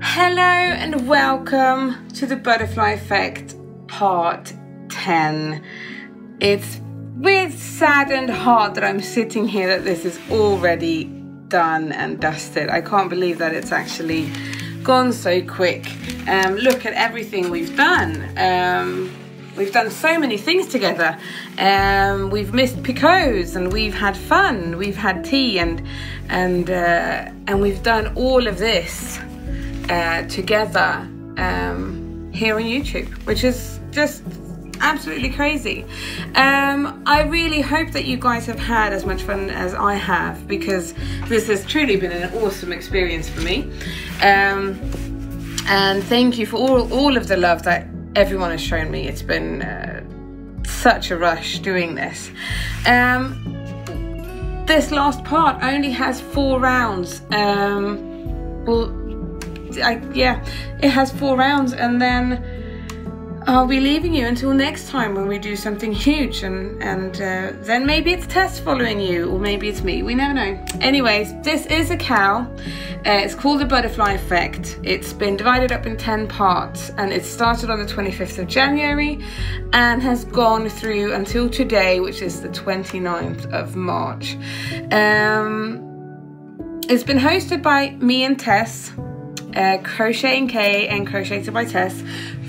Hello and welcome to the Butterfly Effect part 10. It's with saddened heart that I'm sitting here that this is already done and dusted. I can't believe that it's actually gone so quick. Look at everything we've done. We've done so many things together. We've missed picots and we've had fun. We've had tea and we've done all of this together here on YouTube, which is just absolutely crazy. I really hope that you guys have had as much fun as I have, because this has truly been an awesome experience for me. And thank you for all of the love that everyone has shown me. It's been such a rush doing this. This last part only has 4 rounds. Yeah, it has 4 rounds, and then I'll be leaving you until next time when we do something huge, and then maybe it's Tess following you, or maybe it's me, we never know. Anyways, this is a cow. It's called the Butterfly Effect. It's been divided up in 10 parts, and it started on the 25th of January and has gone through until today, which is the 29th of March. It's been hosted by me and Tess, Crochet and Kay and Crocheted by Tess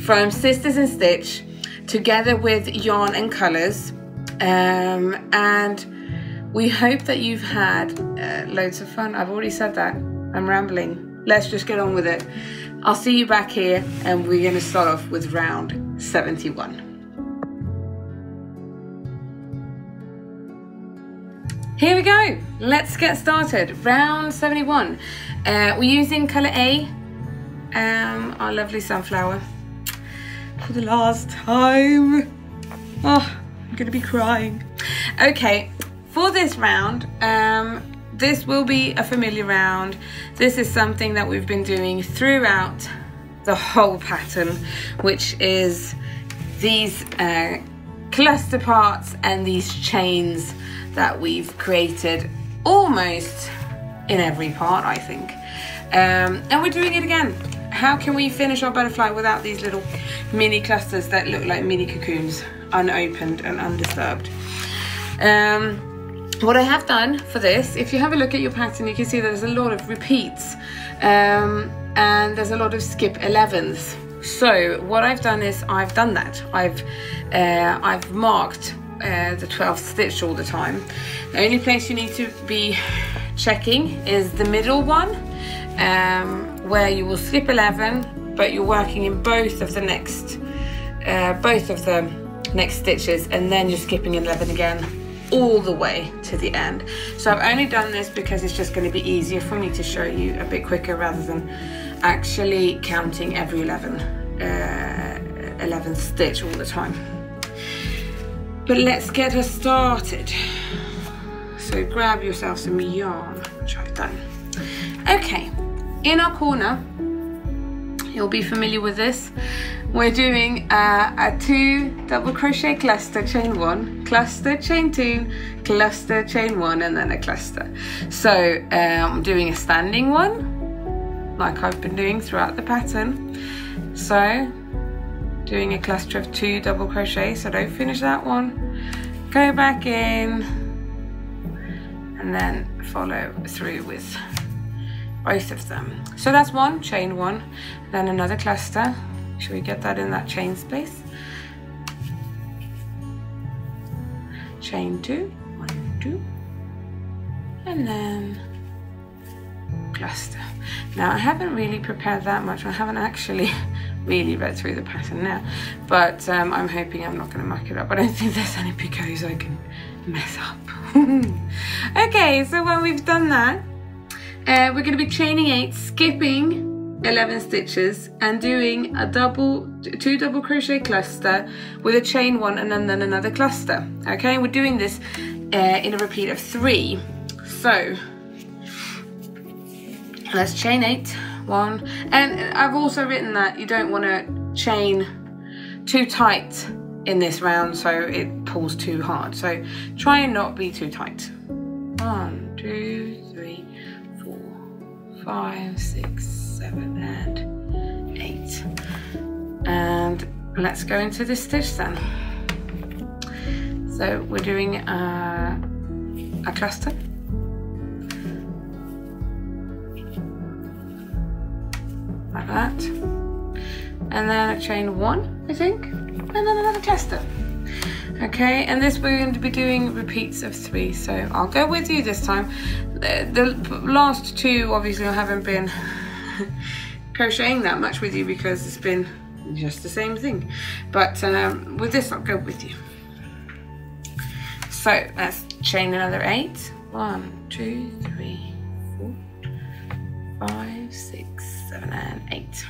from SistersInStitch, together with yarn and colours, and we hope that you've had loads of fun. I've already said that, I'm rambling. Let's just get on with it. I'll see you back here, and we're going to start off with round 71. Here we go, let's get started. Round 71. We're using colour A, our lovely sunflower, for the last time. Oh, I'm gonna be crying. Okay, for this round, this will be a familiar round. This is something that we've been doing throughout the whole pattern, which is these cluster parts and these chains that we've created almost in every part, I think. And we're doing it again. How can we finish our butterfly without these little mini clusters that look like mini cocoons, unopened and undisturbed? What I have done for this, if you have a look at your pattern, you can see there's a lot of repeats, and there's a lot of skip 11s. So what I've done is I've done that. I've marked the 12th stitch all the time. The only place you need to be checking is the middle one, where you will skip 11, but you're working in both of the next stitches, and then you're skipping 11 again all the way to the end. So I've only done this because it's just going to be easier for me to show you a bit quicker, rather than actually counting every 11th stitch all the time. But let's get us started. So grab yourself some yarn, which I've done. Okay, in our corner, you'll be familiar with this. We're doing a 2 double crochet cluster, chain 1, cluster, chain 2, cluster, chain 1, and then a cluster. So I'm doing a standing one, like I've been doing throughout the pattern. So doing a cluster of 2 double crochet, so don't finish that one, go back in, and then follow through with both of them. So that's one, chain 1, then another cluster. Should we get that in that chain space? Chain 2, 1, 2, and then cluster. Now I haven't really prepared that much. I haven't actually really read through the pattern now, but I'm hoping I'm not going to muck it up. I don't think there's any picots I can mess up. Okay, so when we've done that, we're going to be chaining 8, skipping 11 stitches, and doing a 2 double crochet cluster with a chain 1 and then another cluster. Okay, we're doing this in a repeat of 3. So let's chain 8, 1, and I've also written that you don't want to chain too tight in this round so it pulls too hard. So try and not be too tight. 1, 2, 3, 4, 5, 6, 7 and 8. And let's go into this stitch then. So we're doing a cluster. Like that. And then a chain 1, I think, and then another cluster. Okay, and this we're going to be doing repeats of 3, so I'll go with you this time. The last 2 obviously I haven't been crocheting that much with you because it's been just the same thing, but with this I'll go with you. So let's chain another 8. 1, 2, 3, 4, 5, 6, 7 and 8.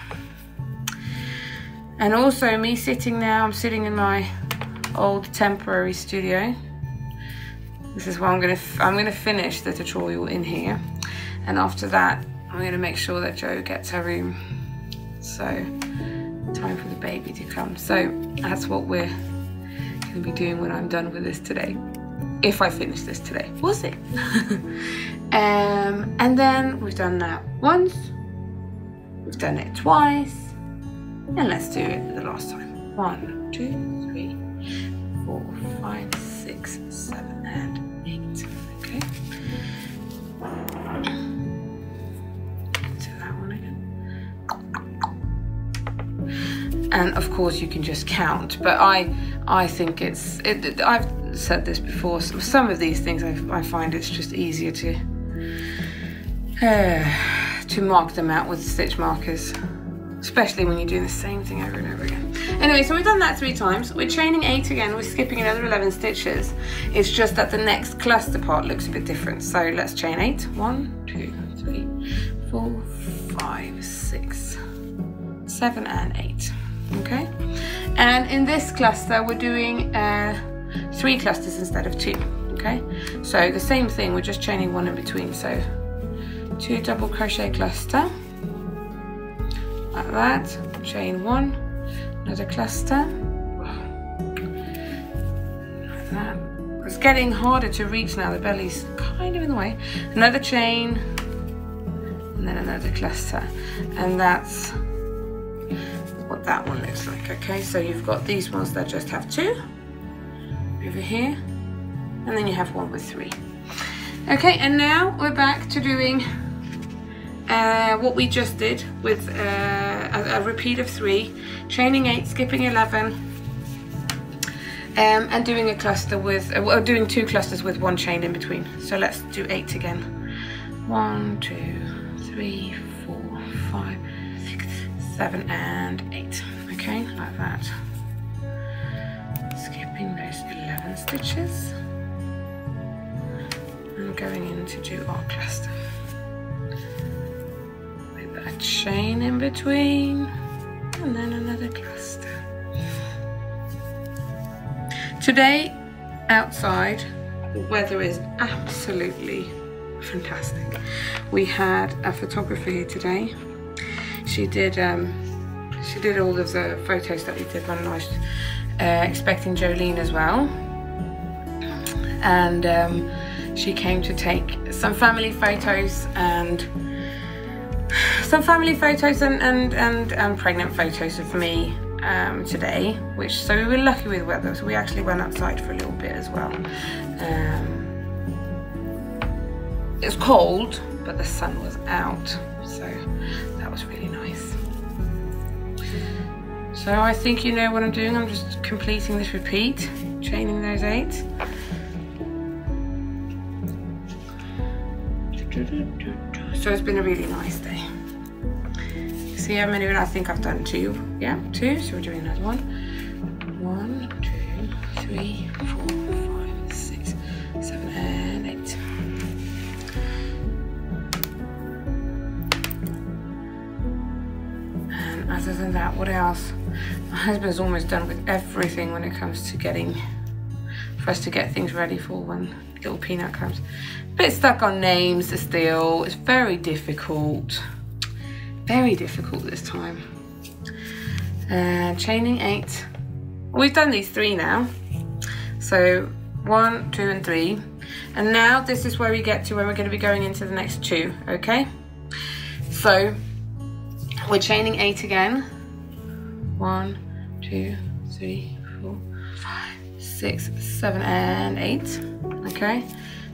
And also me sitting now, I'm sitting in my old temporary studio. This is where I'm gonna finish the tutorial in here, and after that I'm gonna make sure that Jo gets her room. So time for the baby to come. So that's what we're gonna be doing when I'm done with this today. If I finish this today, we'll see. And then we've done that once, we've done it twice, and let's do it the last time. 1, 2, 3, 4, 5, 6, 7 and 8. Okay. Into that one again. And of course you can just count, but I think I've said this before, some of these things I find it's just easier to mark them out with stitch markers, especially when you're doing the same thing over and over again. Anyway, so we've done that 3 times. We're chaining 8 again, we're skipping another 11 stitches. It's just that the next cluster part looks a bit different. So let's chain 8. 1, 2, 3, 4, 5, 6, 7 and 8. Okay, and in this cluster we're doing 3 clusters instead of 2. Okay, so the same thing, we're just chaining 1 in between. So 2 double crochet cluster like that, chain 1, another cluster like that. It's getting harder to reach now, the belly's kind of in the way. Another chain and then another cluster, and that's what that one looks like. Okay, so you've got these ones that just have 2 over here, and then you have one with 3. Okay, and now we're back to doing what we just did with a repeat of 3, chaining 8, skipping 11, and doing a cluster with doing 2 clusters with 1 chain in between. So let's do 8 again. 1, 2, 3, 4, 5, 6, 7 and 8. Okay, like that. Skipping those 11 stitches and going in to do our cluster with a chain in between and then another cluster. Today outside the weather is absolutely fantastic. We had a photographer here today. She did all of the photos that we did when I was expecting Jolene as well, and she came to take some family photos and pregnant photos of me today, so we were lucky with weather, so we actually went outside for a little bit as well. It was cold, but the sun was out, so that was really nice. So I think you know what I'm doing. I'm just completing this repeat, chaining those 8. So it's been a really nice day. See how many? I think I've done 2. Yeah, 2. So we're doing another one. 1, 2, 3, 4, 5, 6, 7 and 8. And other than that, what else? My husband's almost done with everything when it comes to for us to get things ready for when little Peanut comes. A bit stuck on names still. It's very difficult. Very difficult this time. Chaining 8 we've done these 3 now. So 1, 2 and 3. And now this is where we get to when we're going to be going into the next 2, okay? So we're chaining 8 again. 1, 2, 3, 4, 5, 6, 7 and 8. Okay,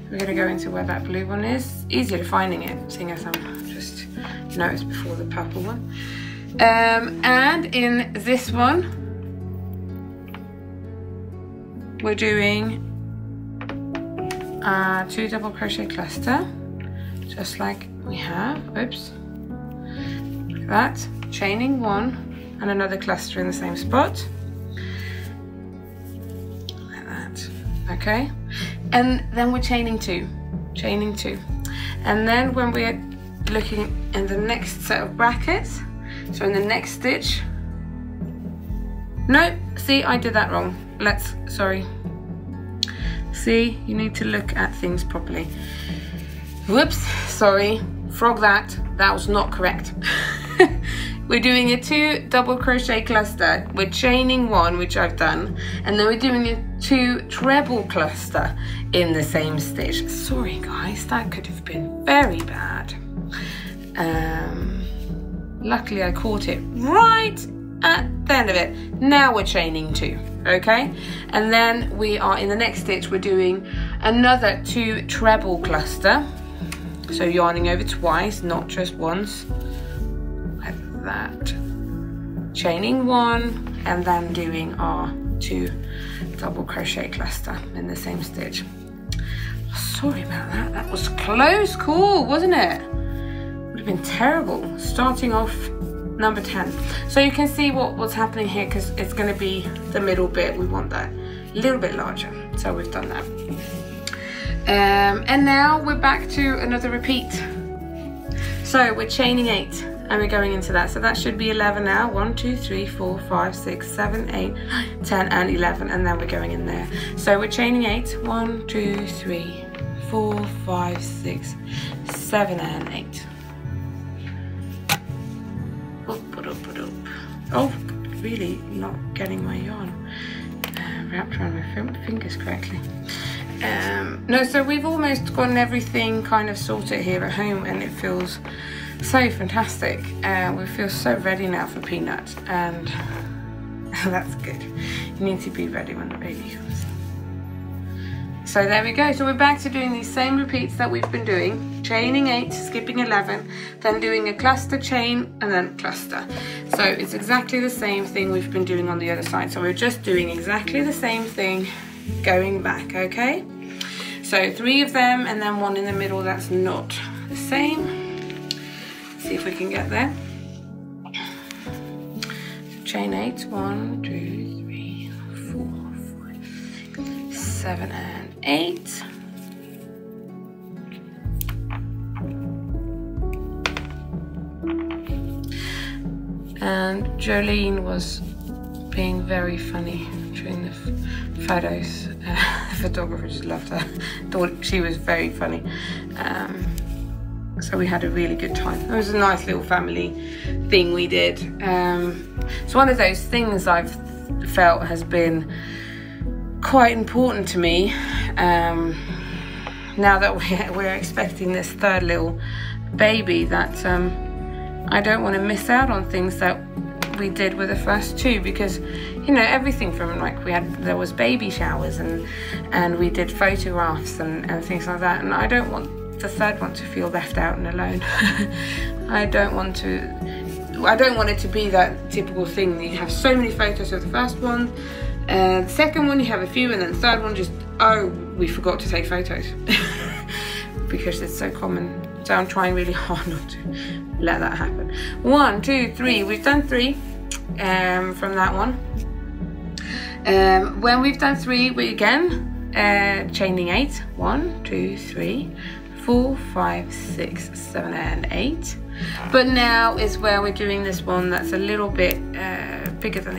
we're going to go into where that blue one is. Easier to finding it, seeing as I'm just noticed before the purple one. And in this one we're doing 2 double crochet cluster, just like we have. Oops, like that. Chaining 1 and another cluster in the same spot, like that. Okay, and then we're chaining 2, and then when we're looking in the next set of brackets, so in the next stitch, no, see, I did that wrong. Sorry. See, you need to look at things properly. Whoops, sorry, frog that. That was not correct. We're doing a 2 double crochet cluster. We're chaining 1, which I've done, and then we're doing a 2 treble cluster in the same stitch. Sorry guys, that could have been very bad. Luckily I caught it right at the end of it. Now we're chaining 2, okay? And then we are in the next stitch, we're doing another 2 treble cluster. So yarning over twice, not just once, like that. Chaining 1 and then doing our 2 double crochet cluster in the same stitch. Sorry about that, that was close call, wasn't it? Would have been terrible starting off number 10. So you can see what's happening here, because it's going to be the middle bit. We want that a little bit larger, so we've done that. And now we're back to another repeat. So we're chaining 8 and we're going into that, so that should be 11 now. 1, 2, 3, 4, 5, 6, 7, 8, 10 and 11, and then we're going in there. So we're chaining 8. 1, 2, 3, 4, 5, 6, 7 and 8. Oh, really not getting my yarn wrapped around my fingers correctly. No, so we've almost gotten everything kind of sorted here at home, and it feels so fantastic. We feel so ready now for Peanut, and that's good. You need to be ready when the baby comes. So there we go. So we're back to doing these same repeats that we've been doing. Chaining 8, skipping 11, then doing a cluster, chain, and then cluster. So it's exactly the same thing we've been doing on the other side. So we're just doing exactly the same thing going back, okay? So 3 of them and then 1 in the middle that's not the same. Let's see if we can get there. So chain 8, 1, 2, 3, 4, 5, 6, 7 and 8. And Jolene was being very funny during the photos. The photographer just loved her. Thought she was very funny. So we had a really good time. It was a nice little family thing we did. It's one of those things I've felt has been quite important to me. Now that we're expecting this 3rd little baby, that I don't want to miss out on things that we did with the first 2, because you know, everything from like there was baby showers and we did photographs and things like that, and I don't want the 3rd one to feel left out and alone. I don't want it to be that typical thing that you have so many photos of the first one, the 2nd one you have a few, and then the 3rd one just, oh, we forgot to take photos. Because it's so common. So I'm trying really hard not to let that happen. 1, 2, 3, we've done 3 from that one. When we've done 3, we again chaining 8. 1, 2, 3, 4, 5, 6, 7 and 8. But now is where we're doing this one that's a little bit bigger than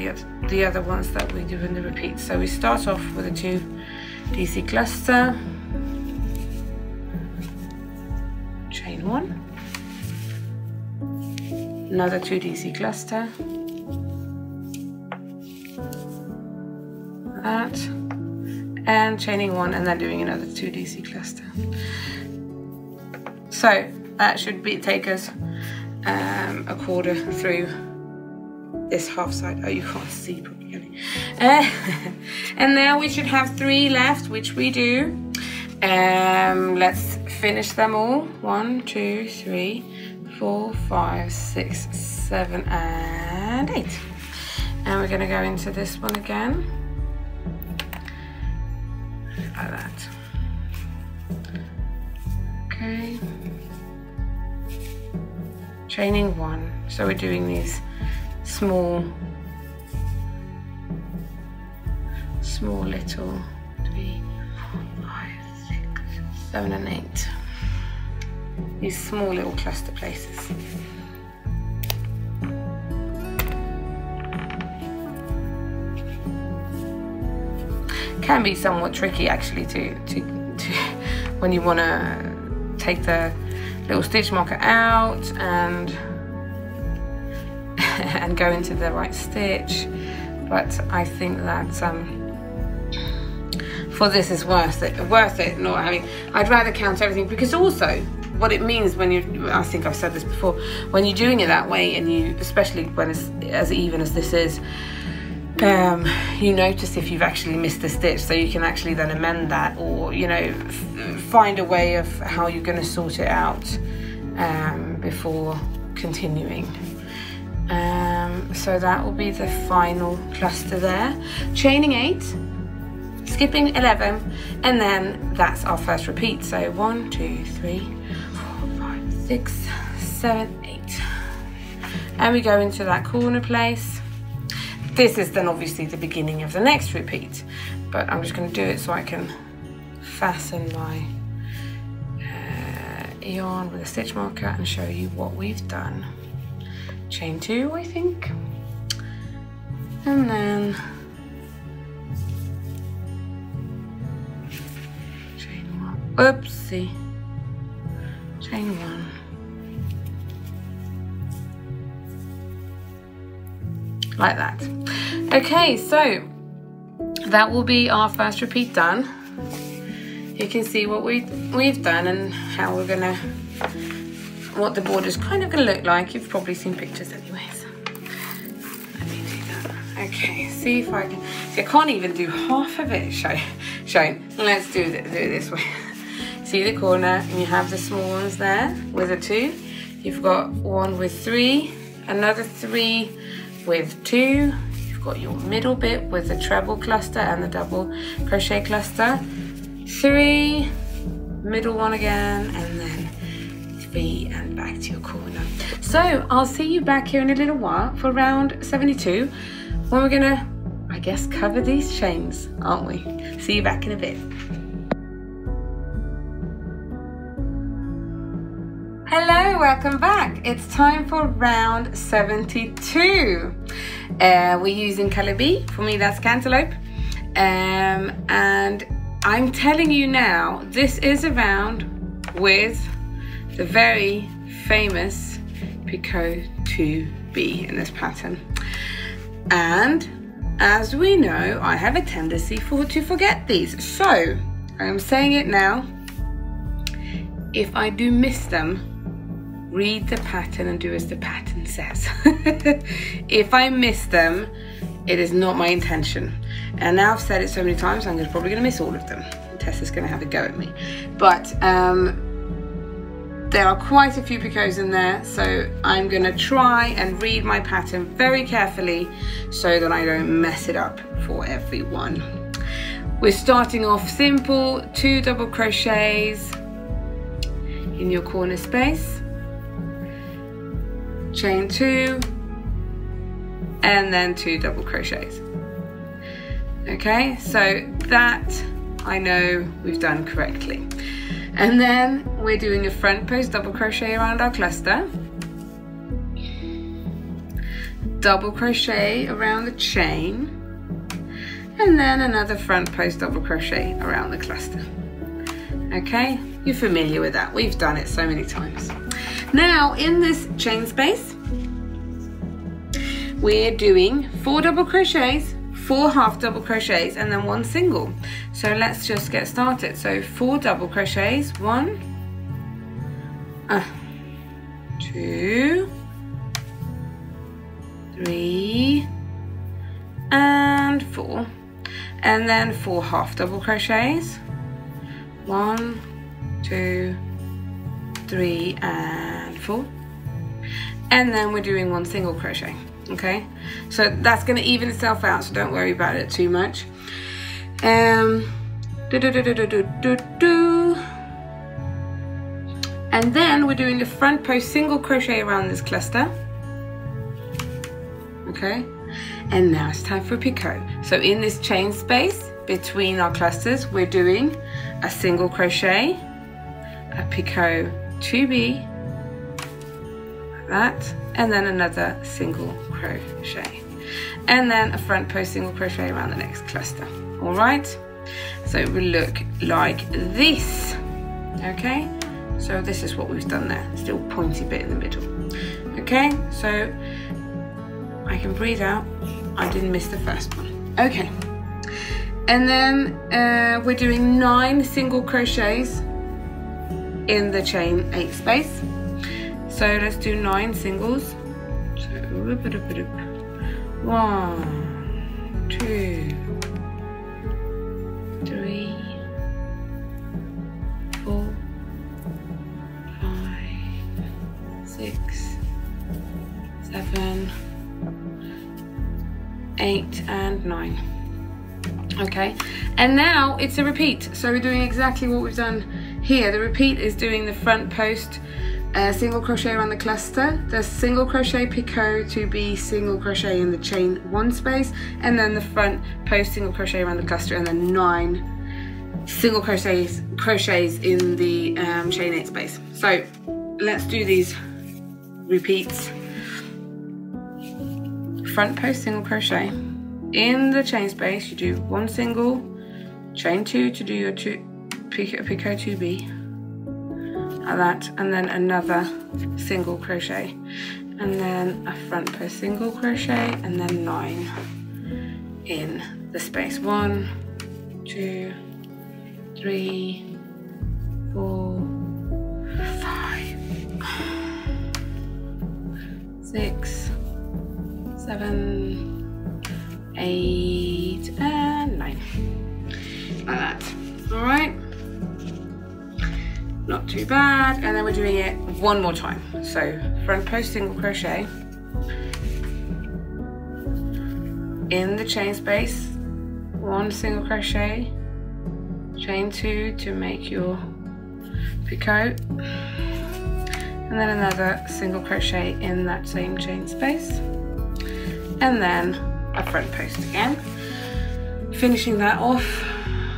the other ones that we do in the repeat. So we start off with a 2 DC cluster, chain 1, another 2 DC cluster, that, and chaining 1 and then doing another 2 DC cluster. So that should take us a quarter through this half side. Oh, you can't see properly. And now we should have 3 left, which we do. Let's finish them all. 1, 2, 3, 4, 5, 6, 7, and 8. And we're going to go into this one again. Like that. Okay. Chaining 1. So we're doing these small little 3, 4, 5, 6, 7, and 8. These small little cluster places. Can be somewhat tricky actually to when you want to take the little stitch marker out and go into the right stitch, but I think that for this is worth it not having. I'd rather count everything, because also what it means when you, I think I've said this before, when you're doing it that way, and you, especially when it's as even as this is, you notice if you've actually missed a stitch, so you can actually then amend that, or you know, find a way of how you're going to sort it out before continuing. So that will be the final cluster there. Chaining 8, skipping 11, and then that's our first repeat. So 1, 2, 3, 4, 5, 6, 7, 8, and we go into that corner place. This is then obviously the beginning of the next repeat, but I'm just going to do it so I can fasten my yarn with a stitch marker and show you what we've done. Chain 2, I think, and then chain 1. Oopsie, chain 1. Like that. Okay, so that will be our first repeat done. You can see what we've done and how we're gonna, what the border's kind of gonna look like. You've probably seen pictures anyways. Let me do that. Okay, see if I can, see I can't even do half of it showing. Let's do it this way. See the corner, and you have the small ones there with a 2. You've got one with 3, another 3 with 2. You've got your middle bit with the treble cluster and the double crochet cluster. 3, middle one again, and then 3, and back to your corner. So I'll see you back here in a little while for round 72, when we're gonna, I guess, cover these chains, aren't we? See you back in a bit. Hello, welcome back. It's time for round 72. We're using colour B. For me, that's cantaloupe. And I'm telling you now, this is a round with the very famous Picot 2B in this pattern. And as we know, I have a tendency to forget these. So I'm saying it now. If I do miss them, read the pattern and do as the pattern says. If I miss them, it is not my intention. And now I've said it so many times, I'm probably going to miss all of them. Tess is going to have a go at me. But there are quite a few picots in there, so I'm going to try and read my pattern very carefully so that I don't mess it up for everyone. We're starting off simple, 2 double crochets in your corner space, chain 2, and then 2 double crochets. Okay, so that I know we've done correctly. And then we're doing a front post double crochet around our cluster, double crochet around the chain, and then another front post double crochet around the cluster. Okay, you're familiar with that. We've done it so many times. Now in this chain space, we're doing 4 double crochets, 4 half double crochets and then 1 single. So let's just get started. So 4 double crochets, 1, 2, 3, and 4, and then 4 half double crochets, 1, 2, 3, and 4, and then we're doing 1 single crochet. Okay, so that's going to even itself out, so don't worry about it too much. And then we're doing a front post single crochet around this cluster. Okay, and now it's time for picot. So in this chain space between our clusters, we're doing a single crochet, a picot 2B, like that, and then another single crochet, and then a front post single crochet around the next cluster. All right, so it will look like this. Okay, so this is what we've done there, still pointy bit in the middle. Okay, so I can breathe out, I didn't miss the first one. Okay, and then we're doing 9 single crochets in the chain 8 space. So let's do 9 singles. So 1, 2, 3, 4, 5, 6, 7, 8, and 9. Okay, and now it's a repeat. So we're doing exactly what we've done here. The repeat is doing the front post single crochet around the cluster, the single crochet picot 2B, single crochet in the chain 1 space, and then the front post single crochet around the cluster, and then 9 single crochets in the chain 8 space. So let's do these repeats. Front post single crochet in the chain space, you do 1 single, chain 2 to do your picot 2B, like that, and then another single crochet, and then a front post single crochet, and then 9 in the space. 1, 2, 3, 4, 5, 6, 7, 8, and 9, like that. All right, not too bad. And then we're doing it one more time. So front post single crochet in the chain space, 1 single crochet, chain 2 to make your picot, and then another single crochet in that same chain space, and then a front post again, finishing that off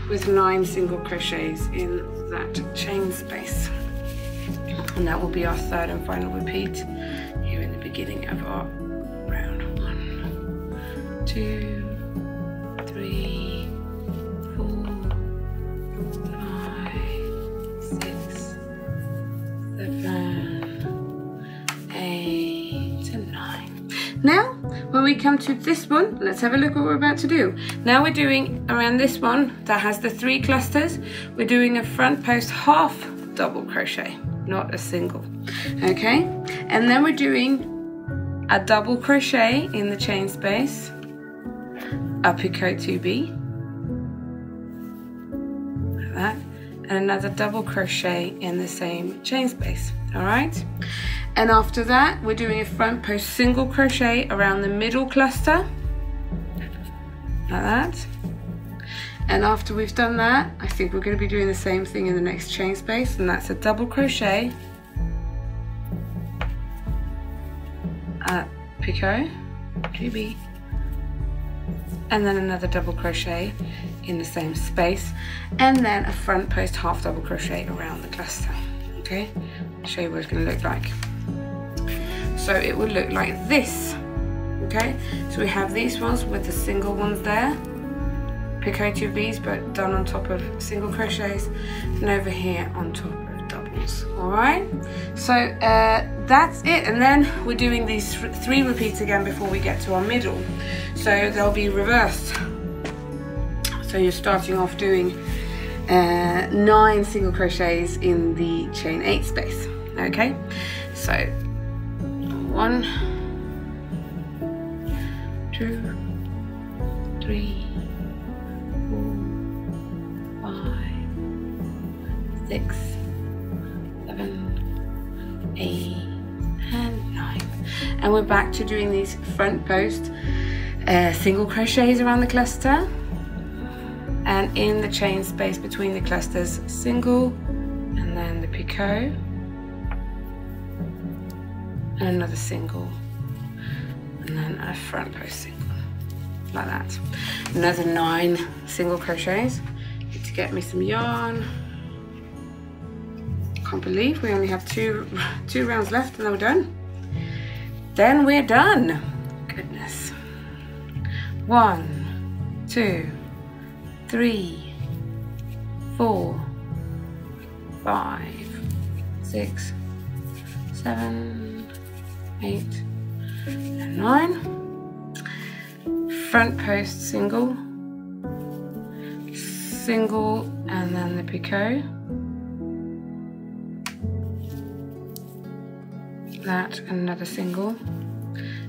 with 9 single crochets in that chain space. And that will be our 3rd and final repeat here in the beginning of our round. 1, 2, 3, 4, 5, 6, 7, 8, and 9. Now, when we come to this one, let's have a look what we're about to do. Now we're doing around this one that has the 3 clusters, we're doing a front post half double crochet, not a single. Okay, and then we're doing a double crochet in the chain space, a picot 2B, like that, and another double crochet in the same chain space. All right, and after that we're doing a front post single crochet around the middle cluster, like that. And after we've done that, I think we're going to be doing the same thing in the next chain space, and that's a double crochet, a picot 2B, and then another double crochet in the same space, and then a front post half double crochet around the cluster. Okay, I'll show you what it's going to look like. So it would look like this. Okay, so we have these ones with the single ones there, picot 2Bs, but done on top of single crochets, and over here on top of double doubles. All right, so that's it, and then we're doing these 3 repeats again before we get to our middle, so they'll be reversed. So you're starting off doing 9 single crochets in the chain 8 space. Okay, so 1, 2, 3, 4, 5, 6, 7, 8, and 9. And we're back to doing these front post single crochets around the cluster, and in the chain space between the clusters, single, and then the picot, and another single, and then a front post single, like that. Another 9 single crochets. Need to get me some yarn. Can't believe we only have two rounds left and then we're done. Then we're done. Goodness. 1, 2, 3, 4, 5, 6, 7, 8, and 9. Front post single, single, and then the picot. That, another single,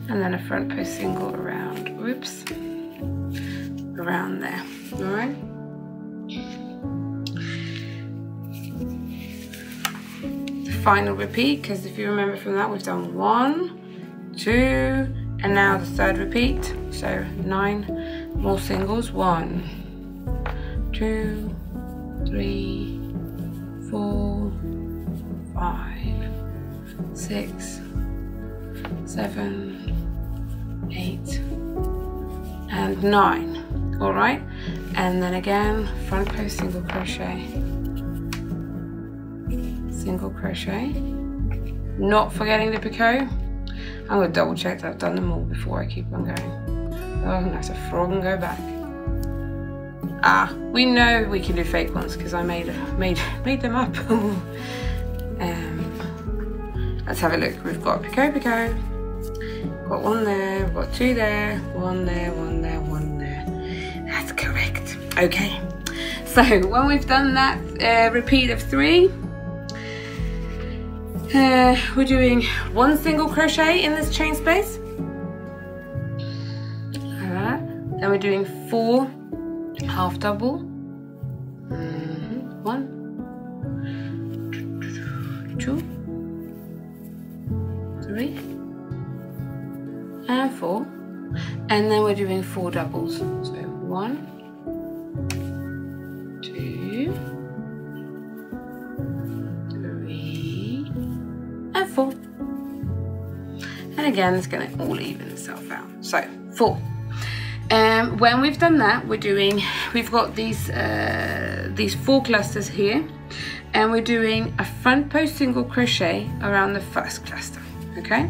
and then a front post single around, whoops, around there. All right. The final repeat, because if you remember from that, we've done 1, 2, and now the 3rd repeat. So 9 more singles. 1, 2, 3, 4, 5, 6, 7, 8, and 9. All right, and then again, front post single crochet, single crochet, not forgetting the picot. I'm going to double check that I've done them all before I keep on going. Oh, that's a frog and go back. Ah, we know we can do fake ones because I made them up. Let's have a look. We've got picot, picot. Got 1 there, we've got 2 there, 1 there, 1 there, 1 there. That's correct. Okay. So when we've done that repeat of 3, we're doing 1 single crochet in this chain space. Then we're doing 4 half double. 1, 2, 3, and 4. And then we're doing 4 doubles. So 1, 2, 3, and 4. And again, it's going to all even itself out. So 4. When we've done that, we've got these 4 clusters here, and we're doing a front post single crochet around the first cluster. Okay.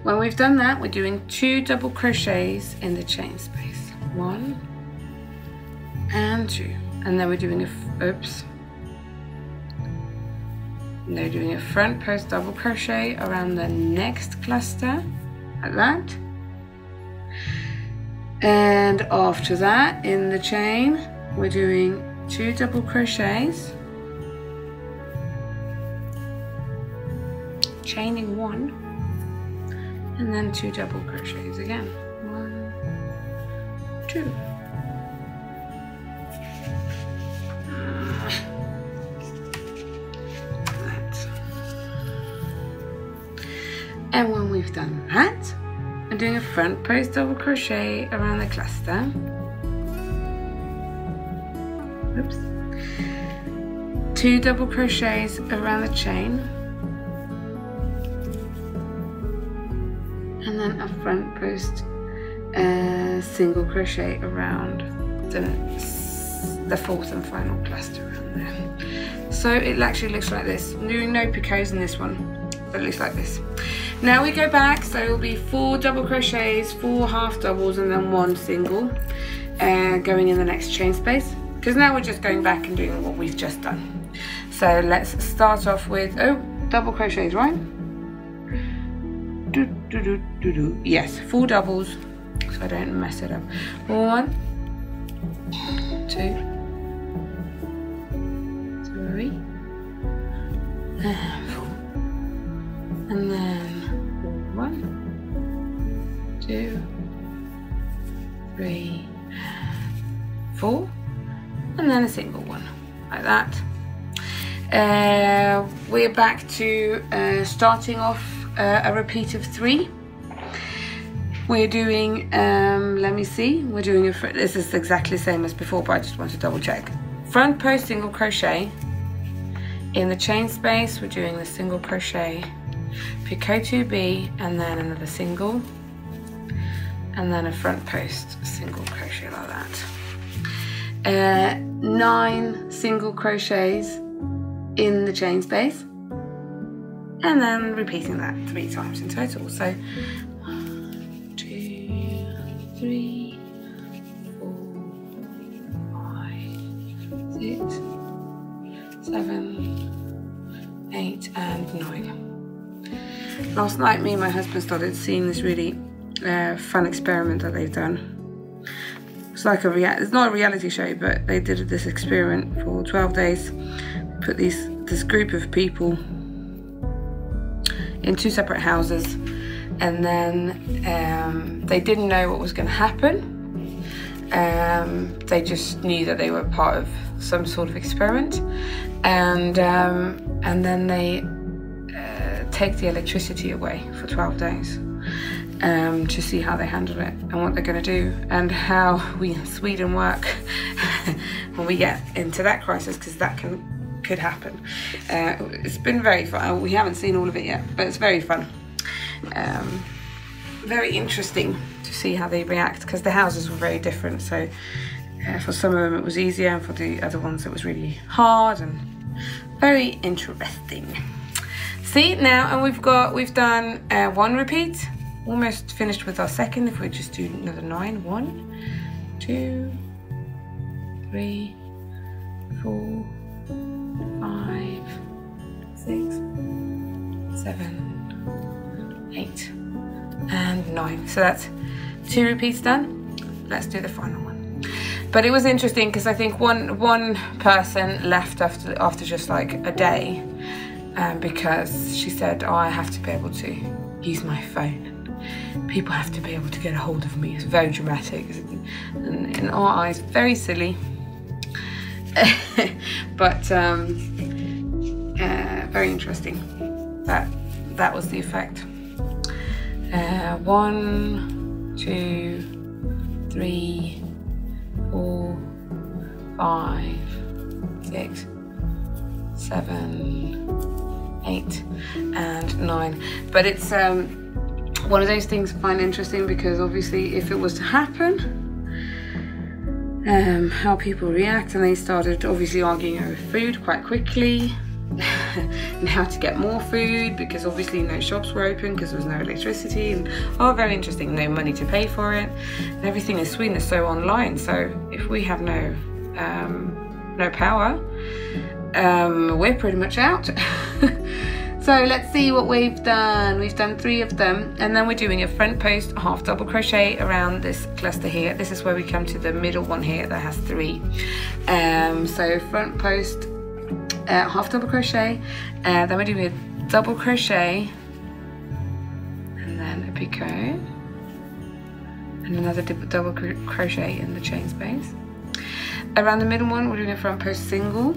When we've done that, we're doing 2 double crochets in the chain space. 1 and 2, and then we're doing they're doing a front post double crochet around the next cluster, like that. And after that, in the chain, we're doing 2 double crochets, chaining 1, and then 2 double crochets again. 1, 2. That. And when we've done that, I'm doing a front post double crochet around the cluster. Oops. 2 double crochets around the chain, and then a front post single crochet around the 4th and final cluster around there. So it actually looks like this. I'm doing no picots in this one, but it looks like this. Now we go back, so it'll be 4 double crochets, 4 half doubles, and then 1 single going in the next chain space, because now we're just going back and doing what we've just done. So let's start off with, double crochets, right? Yes, 4 doubles, so I don't mess it up. 1, 2, 3, and 4. And then 1, 2, 3, 4, and then a single one, like that. We're back to starting off a repeat of 3. We're doing, let me see, we're doing this is exactly the same as before, but I just want to double check. Front post single crochet. In the chain space, we're doing the single crochet, picot 2B, and then another single, and then a front post single crochet like that. 9 single crochets in the chain space, and then repeating that 3 times in total. So 1, 2, 3, 4, 5, 6, 7, 8, and 9. Last night, me and my husband started seeing this really fun experiment that they've done. It's like it's not a reality show, but they did this experiment for 12 days. Put this group of people in 2 separate houses, and then they didn't know what was going to happen. They just knew that they were part of some sort of experiment, and then they take the electricity away for 12 days to see how they handle it and what they're going to do, and how we in Sweden work when we get into that crisis, because that could happen. It's been very fun. We haven't seen all of it yet, but it's very fun. Very interesting to see how they react, because the houses were very different. So for some of them it was easier, and for the other ones it was really hard, and very interesting. See, now, and we've done 1 repeat, almost finished with our second. If we just do another 9, 1, 2, 3, 4, 5, 6, 7, 8, and 9. So that's 2 repeats done. Let's do the final one. But it was interesting because I think one person left after just like a day, because she said, "Oh, I have to be able to use my phone. People have to be able to get a hold of me." It's very dramatic, and in our eyes, very silly. But very interesting. That was the effect. 1, 2, 3, 4, 5, 6, 7, 8, and 9. But it's one of those things I find interesting, because obviously if it was to happen, how people react, and they started obviously arguing over food quite quickly and how to get more food, because obviously no shops were open because there was no electricity, and very interesting, no money to pay for it, and everything in Sweden is so online. So if we have no power, we're pretty much out. So let's see what we've done. We've done 3 of them, and then we're doing a front post half double crochet around this cluster here. This is where we come to the middle one here that has 3. So front post half double crochet, then we're doing a double crochet, and then a picot, and another double crochet in the chain space. Around the middle one, we're doing a front post single,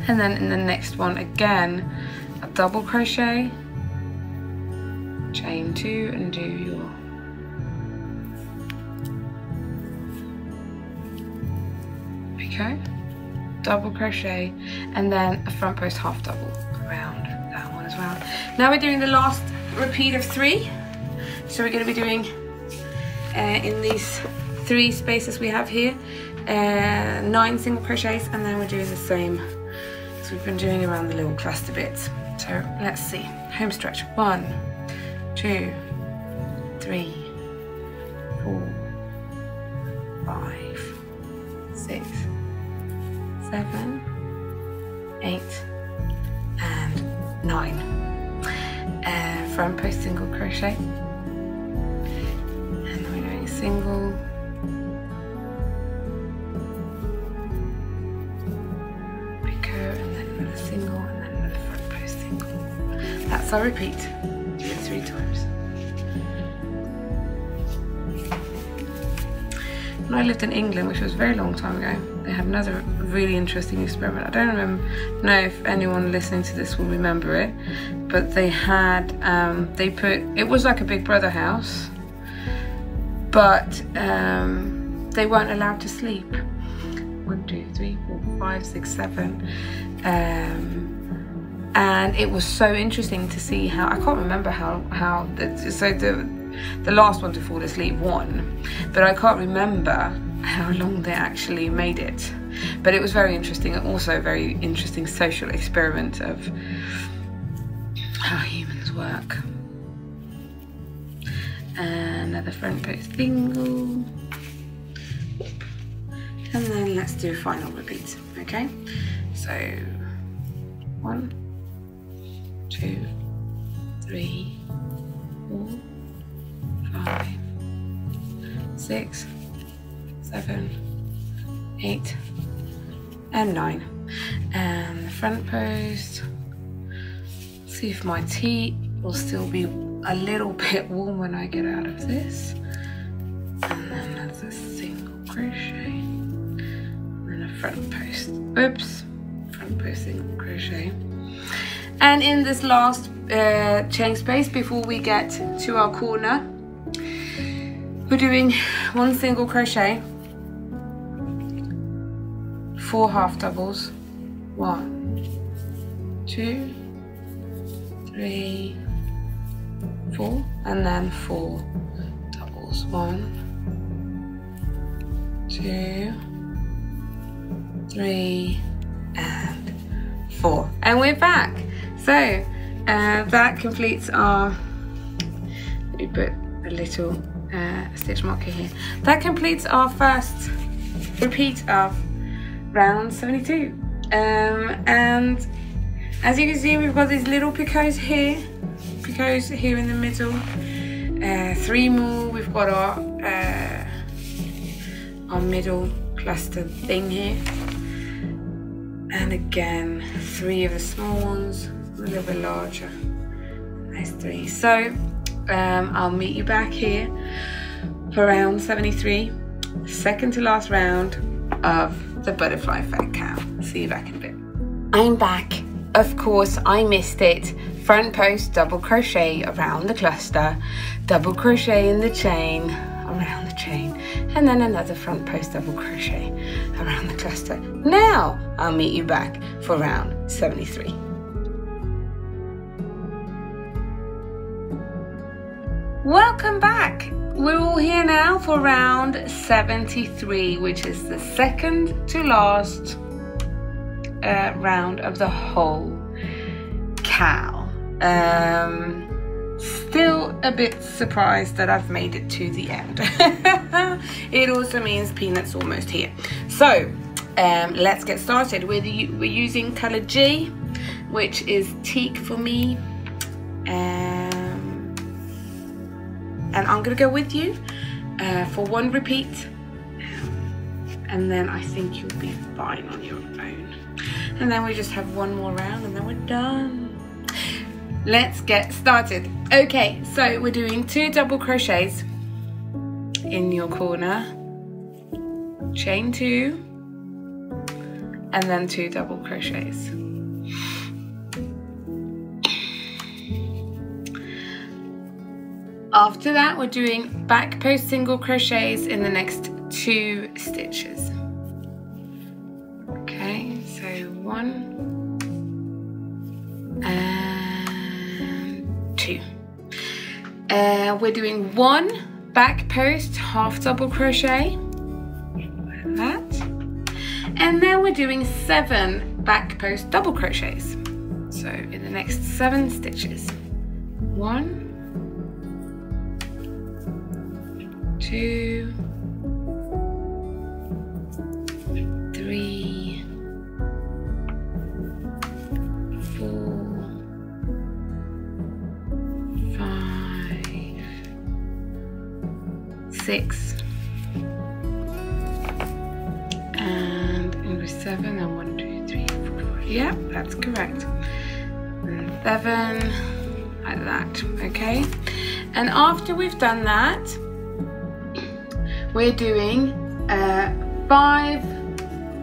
and then in the next one again a double crochet, chain 2, and do your picot, double crochet, and then a front post half double around that one as well. Now we're doing the last repeat of 3, so we're going to be doing in these 3 spaces we have here 9 single crochets, and then we're doing the same as we've been doing around the little cluster bits. So let's see. Home stretch. 1, 2, 3, 4, 5, 6, 7, 8 and 9. Front post single crochet, and then we're doing a single, picot, and then another single, and then another front post single. That's our repeat. Do it 3 times. When I lived in England, which was a very long time ago, they had another really interesting experiment. I don't know if anyone listening to this will remember it, but they had, it was like a Big Brother house, but they weren't allowed to sleep. 1, 2, 3, 4, 5, 6, 7. And it was so interesting to see how, I can't remember the last one to fall asleep won, but I can't remember how long they actually made it. But it was very interesting, and also a very interesting social experiment of how humans work. Another front post single, and then let's do final repeats. Okay, so 1, 2, 3, 4, 5, 6, 7, 8 and 9. And the front post. See if my tea will still be a little bit warm when I get out of this. And then that's a single crochet, and then a front post. Oops, front post single crochet. And in this last chain space before we get to our corner, we're doing 1 single crochet, 4 half doubles, 1, 2, 3, 4, and then 4 doubles, 1, 2, 3, and 4, and we're back. So that completes our, let me put a little stitch marker here. That completes our first repeat of round 72. And as you can see, we've got these little picots here in the middle. 3 more. We've got our middle cluster thing here, and again 3 of the small ones, a little bit larger. There's 3. So I'll meet you back here for round 73, second to last round of the butterfly fat cow. See you back in a bit. I'm back. Of course, I missed it. Front post double crochet around the cluster, double crochet in the chain, around the chain, and then another front post double crochet around the cluster. Now I'll meet you back for round 73. Welcome back. We're all here now for round 73, which is the second to last round of the whole cow. Still a bit surprised that I've made it to the end. It also means Peanut's almost here. So let's get started. We're using color G, which is teak for me. And I'm gonna go with you for 1 repeat, and then I think you'll be fine on your own. And then we just have 1 more round, and then we're done. Let's get started. Okay, so we're doing 2 double crochets in your corner, chain 2, and then 2 double crochets. After that, we're doing back post single crochets in the next 2 stitches. Okay, so 1 and 2. We're doing 1 back post half double crochet, like that, and then we're doing 7 back post double crochets. So in the next 7 stitches, 1, 2, 3, 6 and into 7 and 1, 2, 3, 4, 5. Yeah, that's correct. And 7 like that. Okay, and after we've done that, we're doing 5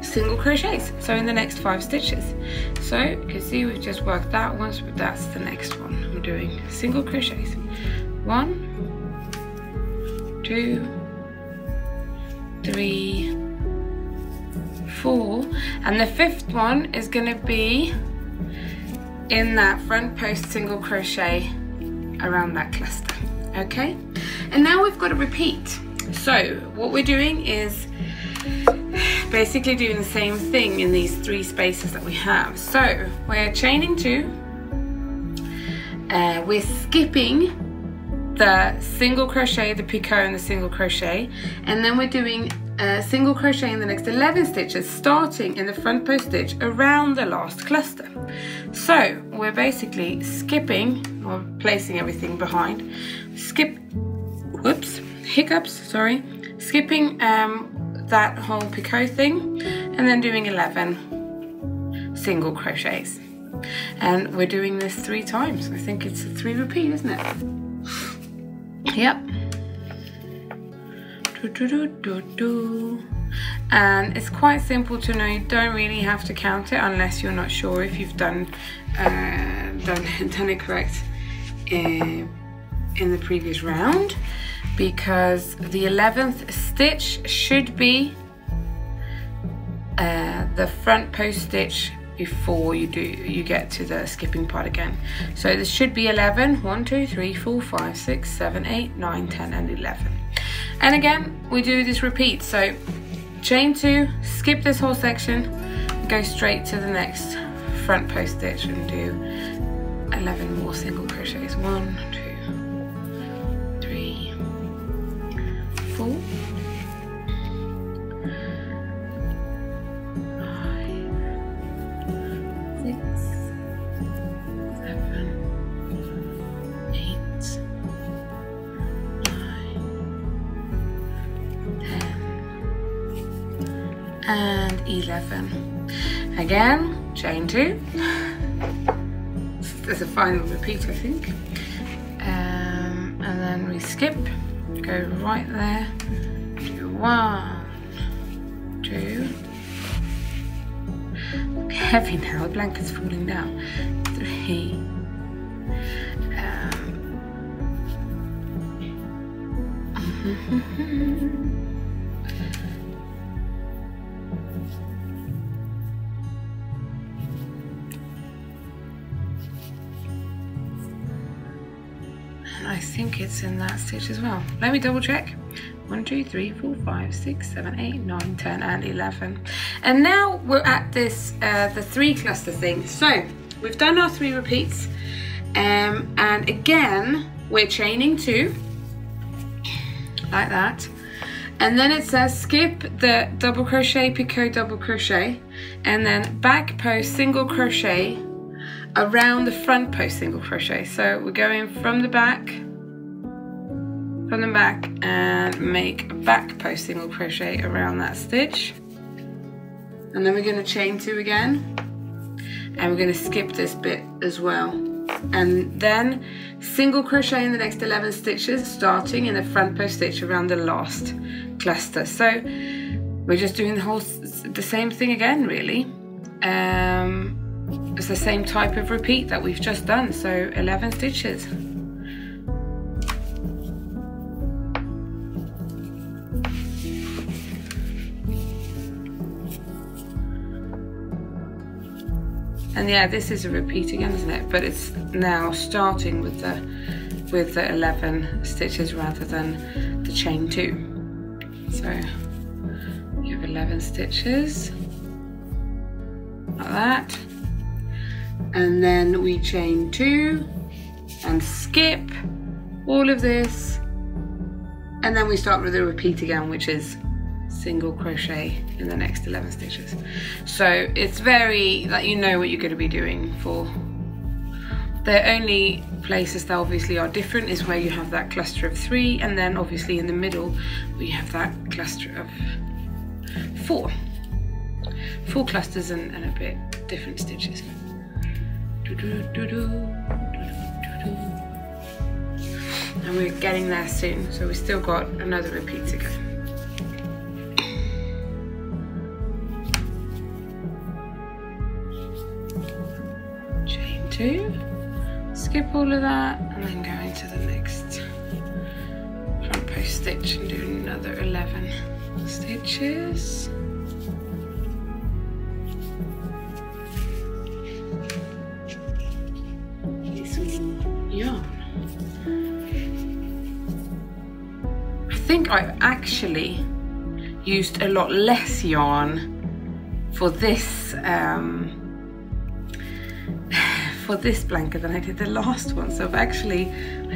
single crochets, so in the next 5 stitches. So you can see we've just worked that once, but that's the next one. I'm doing single crochets. 1, 2, 3, 4, and the 5th one is going to be in that front post single crochet around that cluster. Okay, and now we've got to repeat. So what we're doing is basically doing the same thing in these 3 spaces that we have. So we're chaining 2, we're skipping the single crochet, the picot and the single crochet, and then we're doing a single crochet in the next 11 stitches, starting in the front post stitch around the last cluster. So we're basically skipping, or placing everything behind, skipping that whole picot thing, and then doing 11 single crochets. And we're doing this 3 times. I think it's a 3 repeat, isn't it? Yep. And it's quite simple to know. You don't really have to count it unless you're not sure if you've done it correct in the previous round, because the 11th stitch should be the front post stitch before you get to the skipping part again. So this should be 11. 1, 2, 3, 4, 5, 6, 7, 8, 9, 10 and 11. And again we do this repeat. So chain 2, skip this whole section, go straight to the next front post stitch and do 11 more single crochets. 1, 2, 3, 4, and 11. Again, chain 2. There's a final repeat, I think. And then we skip, go right there, do 1, 2. Heavy now, the blanket's falling down. 3. I think it's in that stitch as well. Let me double check. 1, 2, 3, 4, 5, 6, 7, 8, 9, 10 and 11. And now we're at this the 3 cluster thing. So we've done our 3 repeats, and again we're chaining 2 like that, and then it says skip the double crochet, picot, double crochet, and then back post single crochet around the front post single crochet. So we're going from the back and make a back post single crochet around that stitch, and then we're going to chain 2 again, and we're going to skip this bit as well, and then single crochet in the next 11 stitches, starting in the front post stitch around the last cluster. So we're just doing the same thing again, really. It's the same type of repeat that we've just done, so 11 stitches. And yeah, this is a repeat again, isn't it? But it's now starting with the 11 stitches rather than the chain 2. So you have 11 stitches like that, and then we chain 2 and skip all of this, and then we start with a repeat again, which is single crochet in the next 11 stitches. So it's very, like, you know what you're going to be doing for The only places that obviously are different is where you have that cluster of 3, and then obviously in the middle we have that cluster of 4. 4 clusters and a bit different stitches. And we're getting there soon, so we've still got another repeat to go. Chain 2, skip all of that, and then go into the next front post stitch and do another 11 stitches. Yarn. I think I've actually used a lot less yarn for this blanket than I did the last one. So I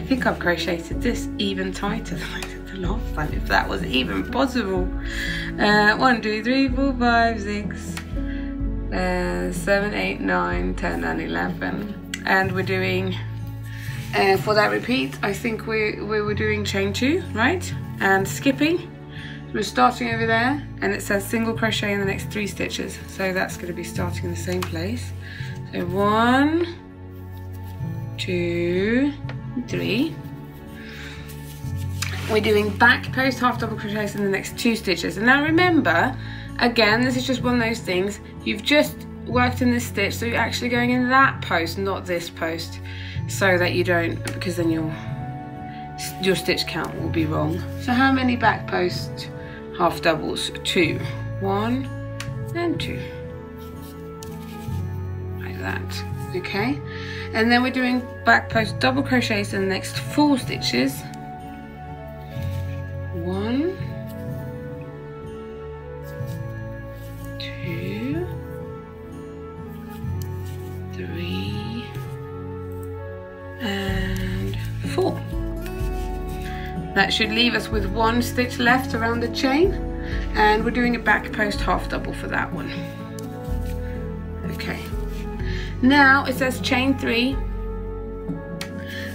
think I've crocheted this even tighter than I did the last time, if that was even possible. 1, 2, 3, 4, 5, 6, 7, 8, 9, 10 and 11. And we're doing for that repeat, I think we were doing chain 2, right? And skipping. We're starting over there, and it says single crochet in the next 3 stitches. So that's going to be starting in the same place. So 1, 2, 3. We're doing back post half double crochets in the next 2 stitches. And now remember, again, this is just one of those things. You've just worked in this stitch, so you're actually going in that post, not this post, so that you don't, because then your stitch count will be wrong. So how many back post half doubles? 2, 1 and 2, like that. Okay, and then we're doing back post double crochets in the next 4 stitches. 1, 2, 3 and 4. That should leave us with 1 stitch left around the chain, and we're doing a back post half double for that one. Okay, now it says chain 3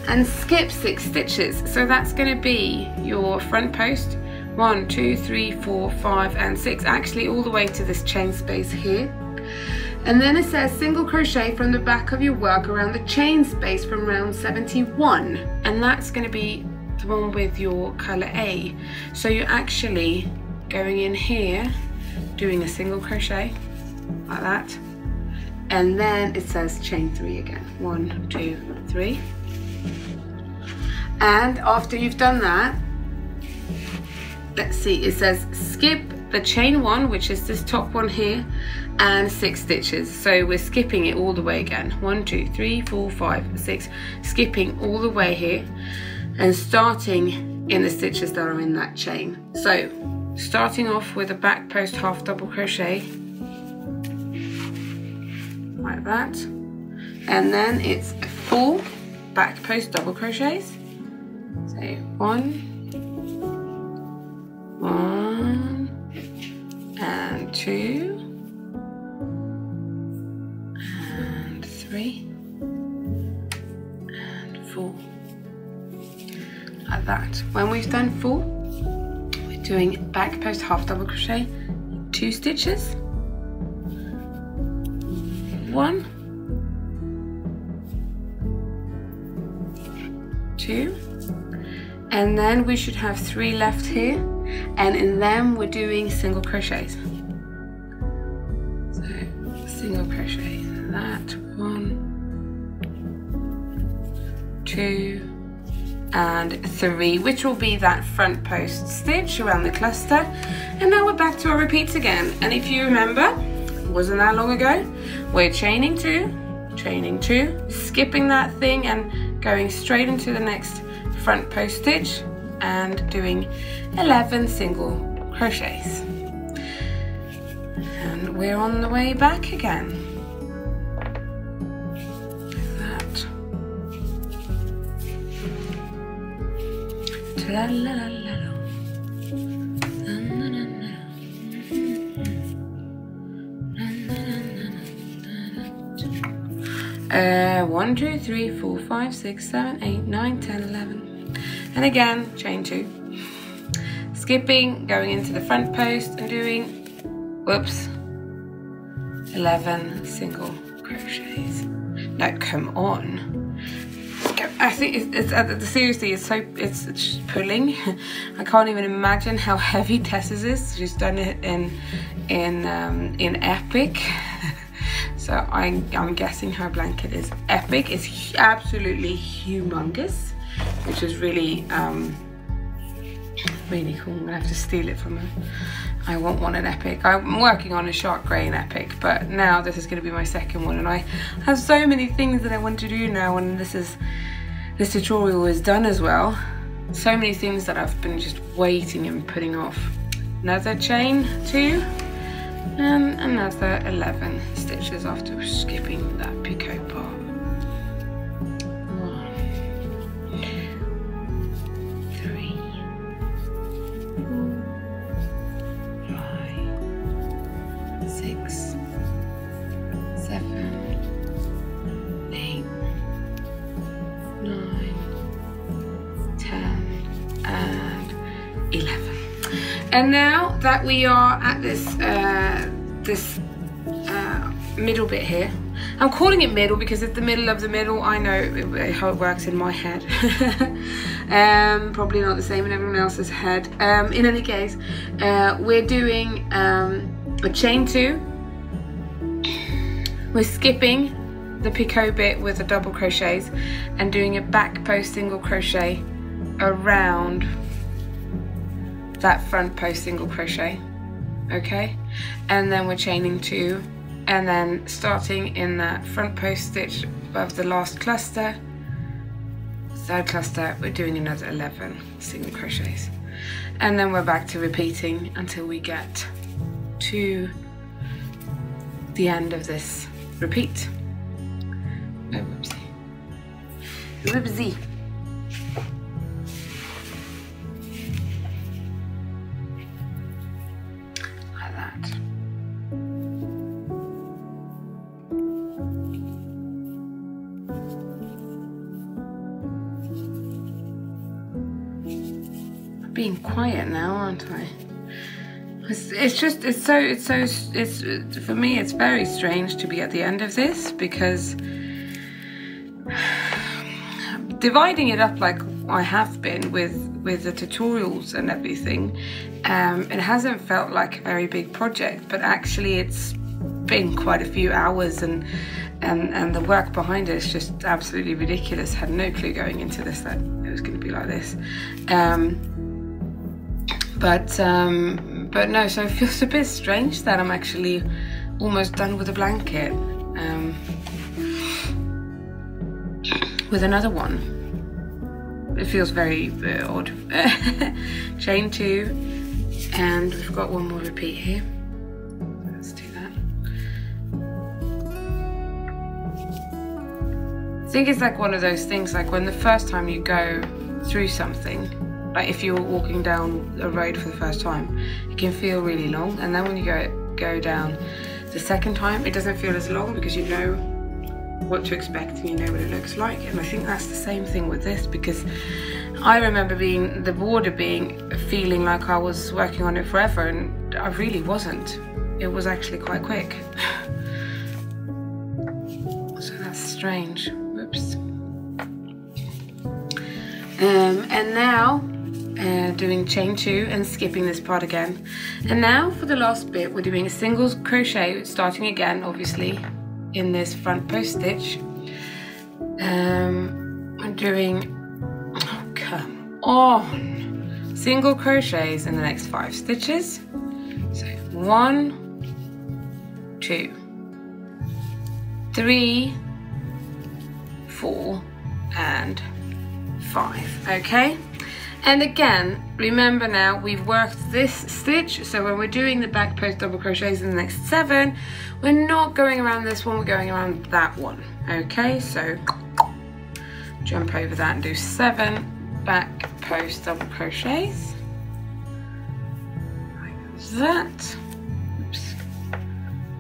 and skip 6 stitches, so that's going to be your front post 1, 2, 3, 4, 5 and 6, actually all the way to this chain space here. And then it says single crochet from the back of your work around the chain space from round 71, and that's going to be the one with your colour A. So you're actually going in here, doing a single crochet like that, and then it says chain 3 again. 1, 2, 3. And after you've done that, let's see, it says skip the chain 1, which is this top one here, and 6 stitches. So we're skipping it all the way again. 1, 2, 3, 4, 5, 6, skipping all the way here and starting in the stitches that are in that chain. So starting off with a back post half double crochet like that, and then it's 4 back post double crochets. So 1, 1 and 2 and 3 and 4, like that. When we've done 4, we're doing back post half double crochet 2 stitches, 1, 2, and then we should have 3 left here, and in them we're doing single crochets. So single crochet in that, 1, 2 and 3, which will be that front post stitch around the cluster. And now we're back to our repeats again, and if you remember, it wasn't that long ago, we're chaining 2, skipping that thing and going straight into the next front post stitch and doing 11 single crochets, and we're on the way back again. Like that. 1, 2, 3, 4, 5, 6, 7, 8, 9, 10, 11. And again, chain 2. Skipping, going into the front post and doing, whoops, 11 single crochets. No, come on. I think seriously, it's just pulling. I can't even imagine how heavy Tess's is. She's done it in Epic. So I'm guessing her blanket is Epic. It's absolutely humongous, which is really really cool. I'm gonna have to steal it from her. I want one in Epic. I'm working on a shark grey in Epic, but now this is gonna be my second one, and I have so many things that I want to do now, and this tutorial is done as well. So many things that I've been just waiting and putting off. Another chain 2 and another 11 stitches after skipping that picot part. 1, 3, 4, 5, 6, 7, 8, 9, 10 and 11. And now that we are at this middle bit here, I'm calling it middle because it's the middle of the middle. I know how it works in my head. Probably not the same in everyone else's head. In any case, we're doing a chain 2. We're skipping the picot bit with the double crochets and doing a back post single crochet around that front post single crochet, okay? And then we're chaining 2, and then starting in that front post stitch above the last cluster, third cluster, we're doing another 11 single crochets, and then we're back to repeating until we get to the end of this repeat. Oh, whoopsie. Whoopsie. Like that. I'm being quiet now, aren't I? For me, it's very strange to be at the end of this, because dividing it up like I have been with the tutorials and everything, it hasn't felt like a very big project, but actually it's been quite a few hours, and the work behind it is just absolutely ridiculous. Had no clue going into this that it was going to be like this. But no, so it feels a bit strange that I'm actually almost done with a blanket. With another one. It feels very odd. Chain 2, and we've got one more repeat here. Let's do that. I think it's like one of those things, like when the first time you go through something, like if you're walking down a road for the first time, it can feel really long, and then when you go down the second time, it doesn't feel as long because you know what to expect and you know what it looks like. And I think that's the same thing with this, because I remember the border feeling like I was working on it forever, and I really wasn't. It was actually quite quick. So that's strange. Whoops. And now doing chain 2 and skipping this part again. And now for the last bit, we're doing a single crochet, starting again obviously in this front post stitch. I'm doing, oh come on, single crochets in the next 5 stitches. So 1, 2, 3, 4 and 5. Okay, and again, remember now we've worked this stitch, so when we're doing the back post double crochets in the next 7, we're not going around this one, we're going around that one. Okay, so jump over that and do 7 back post double crochets like that. Oops.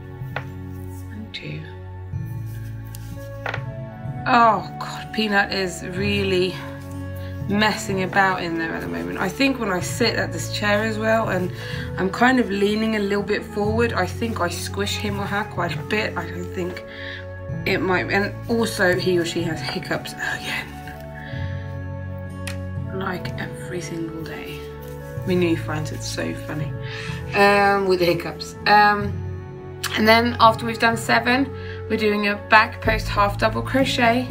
1, 2, Oh God, Peanut is really messing about in there at the moment. I think when I sit at this chair as well and I'm kind of leaning a little bit forward, I think I squish him or her quite a bit. I don't think it might, and also he or she has hiccups again, like every single day. My new finds it so funny with the hiccups. And then after we've done 7, we're doing a back post half double crochet,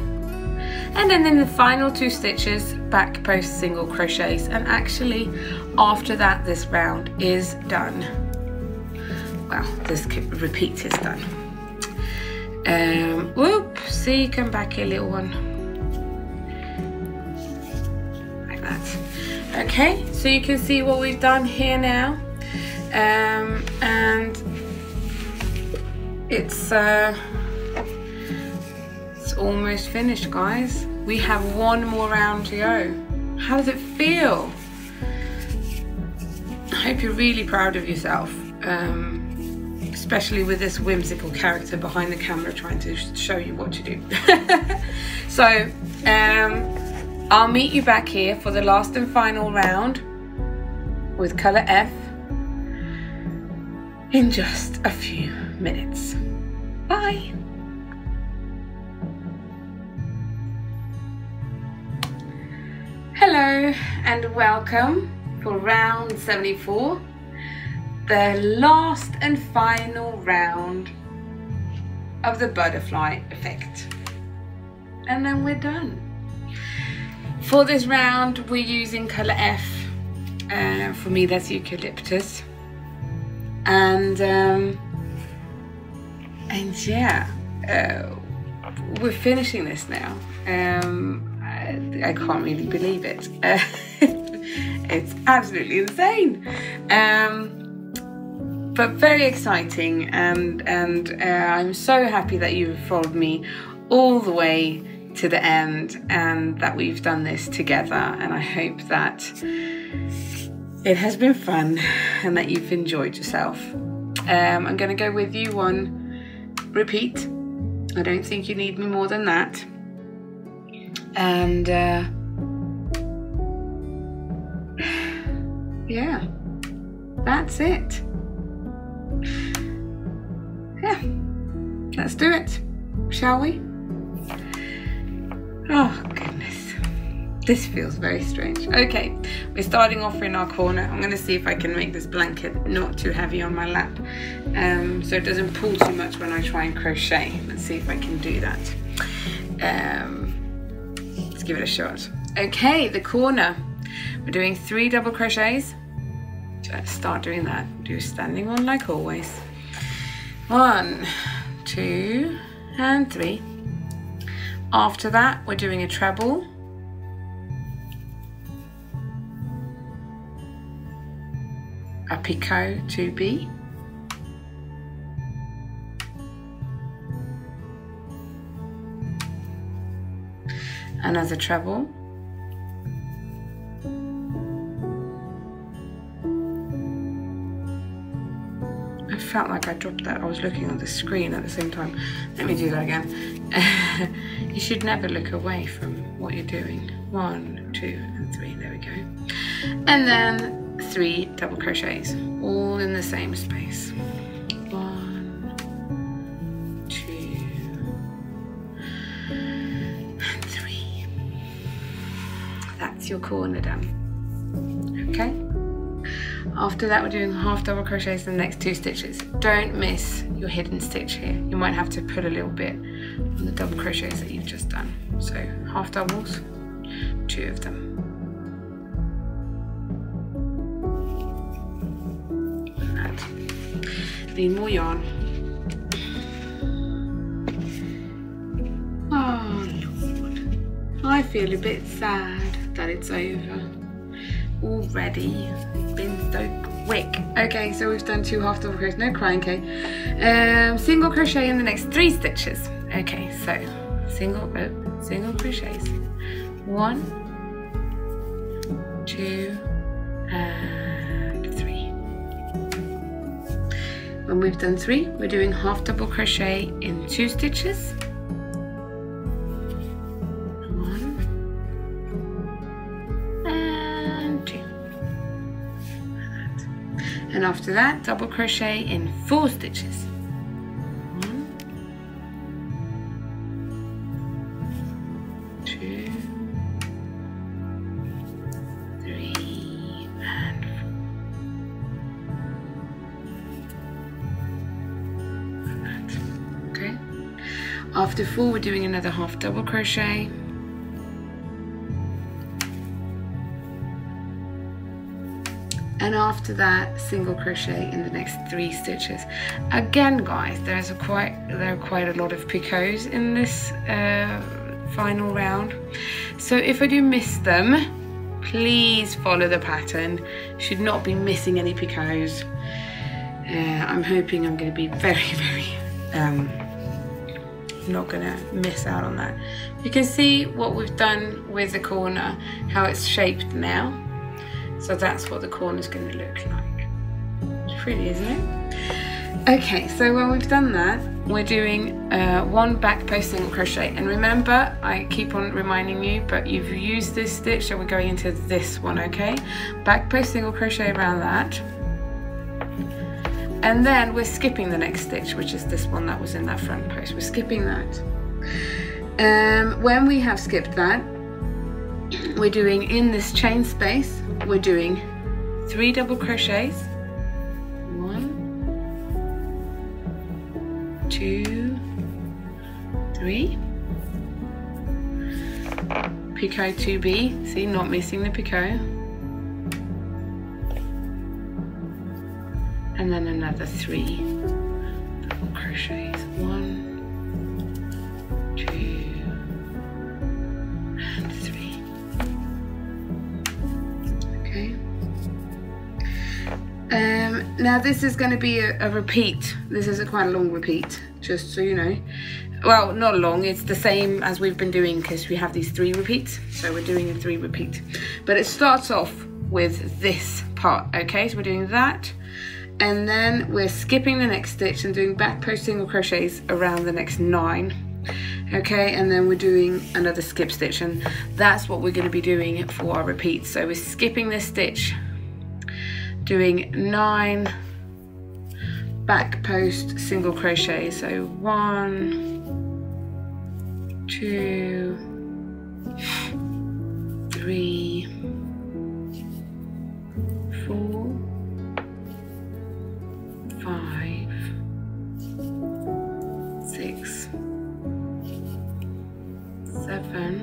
and then in the final 2 stitches back post single crochets, and actually after that this round is done. Well, this repeat is done. Whoop, see, come back here, little one, like that. Okay, so you can see what we've done here now, and it's almost finished, guys. We have 1 more round to go. How does it feel? I hope you're really proud of yourself, especially with this whimsical character behind the camera trying to show you what to do. So I'll meet you back here for the last and final round with colour F in just a few minutes. Bye. Hello and welcome for round 74, the last and final round of the butterfly effect, and then we're done. For this round we're using colour F, for me that's eucalyptus, and yeah, we're finishing this now. I can't really believe it. It's absolutely insane, but very exciting, and I'm so happy that you've followed me all the way to the end and that we've done this together, and I hope that it has been fun and that you've enjoyed yourself. I'm going to go with you on repeat. I don't think you need me more than that. And yeah, that's it. Yeah, let's do it, shall we? Oh goodness, this feels very strange. Okay, we're starting off in our corner. I'm going to see if I can make this blanket not too heavy on my lap, so it doesn't pull too much when I try and crochet. Let's see if I can do that. Let's give it a shot. Okay, the corner. We're doing 3 double crochets. So let's start doing that. Do standing one like always. 1, 2, and 3. After that, we're doing a treble. A picot 2B. Another treble. I felt like I dropped that. I was looking on the screen at the same time. Let me do that again. You should never look away from what you're doing. 1, 2, and 3. There we go. And then 3 double crochets, all in the same space. 1, 2, and 3. That's your corner done. Okay. After that, we're doing half double crochets in the next 2 stitches. Don't miss your hidden stitch here. You might have to put a little bit on the double crochets that you've just done. So half doubles, 2 of them. And need more yarn. Oh Lord, I feel a bit sad that it's over already. Been so quick. Okay, so we've done 2 half double crochets, no crying, okay. Single crochet in the next 3 stitches. Okay, so single crochets. 1, 2, and 3. When we've done 3, we're doing half double crochet in 2 stitches. and after that double crochet in 4 stitches. 1, 2, 3, and 4. Okay. After 4, we're doing another half double crochet. And after that, single crochet in the next 3 stitches. Again, guys, there are quite a lot of picots in this final round. So if I do miss them, please follow the pattern. Should not be missing any picots. I'm hoping I'm going to be very not going to miss out on that. You can see what we've done with the corner, how it's shaped now. So that's what the corner is going to look like. It's pretty, isn't it? Okay, so when we've done that, we're doing 1 back post single crochet. And remember, I keep on reminding you, but you've used this stitch, so we're going into this one, okay? Back post single crochet around that. And then we're skipping the next stitch, which is this one that was in that front post. We're skipping that. When we have skipped that, we're doing in this chain space, we're doing 3 double crochets. 1, 2, 3. Picot 2B, see, not missing the picot. And then another 3 double crochets. 1, 2, and 3. Okay. Now this is going to be a repeat. This is quite a long repeat, just so you know. Well, not long, it's the same as we've been doing because we have these 3 repeats. So we're doing a 3 repeat. But it starts off with this part, okay? So we're doing that. And then we're skipping the next stitch and doing back post single crochets around the next 9. Okay, and then we're doing another skip stitch, and that's what we're going to be doing for our repeats. So we're skipping this stitch, doing 9 back post single crochet. So 1, 2, 3, 4, 5, 6, 7,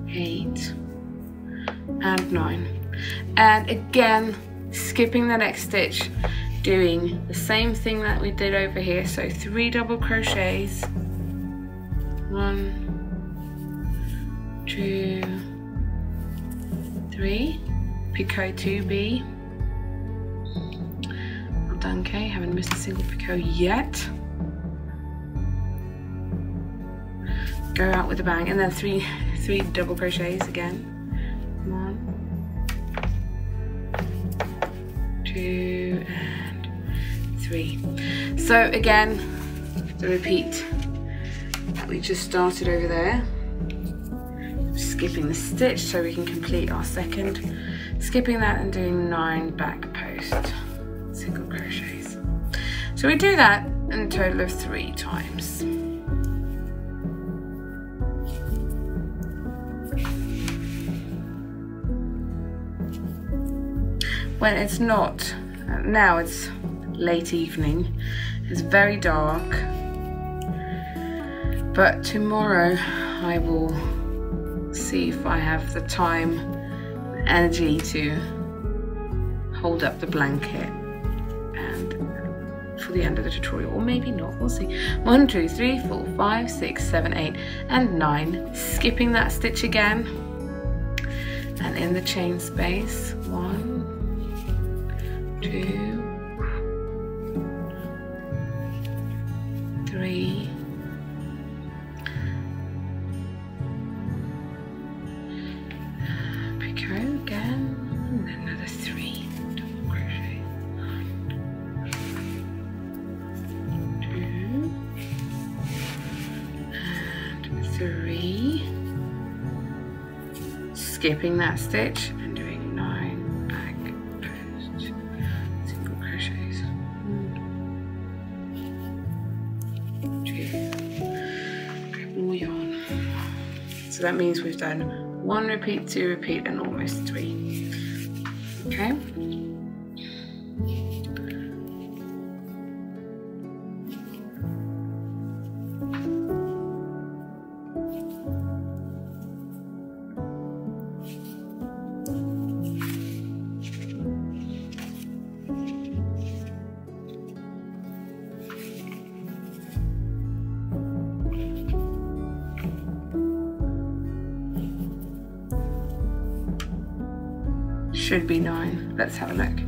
8, and 9. And again, skipping the next stitch, doing the same thing that we did over here. So 3 double crochets. 1, 2, 3. Picot 2B. Well done, Kay. Haven't missed a single picot yet. Go out with a bang, and then 3 double crochets again. 1, 2, and 3. So again, the repeat that we just started over there. Skipping the stitch so we can complete our second. Skipping that and doing 9 back post single crochets. So we do that in a total of 3 times. When it's not, now it's late evening, it's very dark, but tomorrow I will see if I have the time, energy to hold up the blanket and for the end of the tutorial, or maybe not, we'll see. 1, 2, 3, 4, 5, 6, 7, 8, and 9. Skipping that stitch again, and in the chain space, 1, 2, 3, picot again, and then another 3 double crochet. 2 and 3. Skipping that stitch and doing 9 back that means we've done 1 repeat, 2 repeat, and almost 3. Okay. Should be 9. Let's have a look.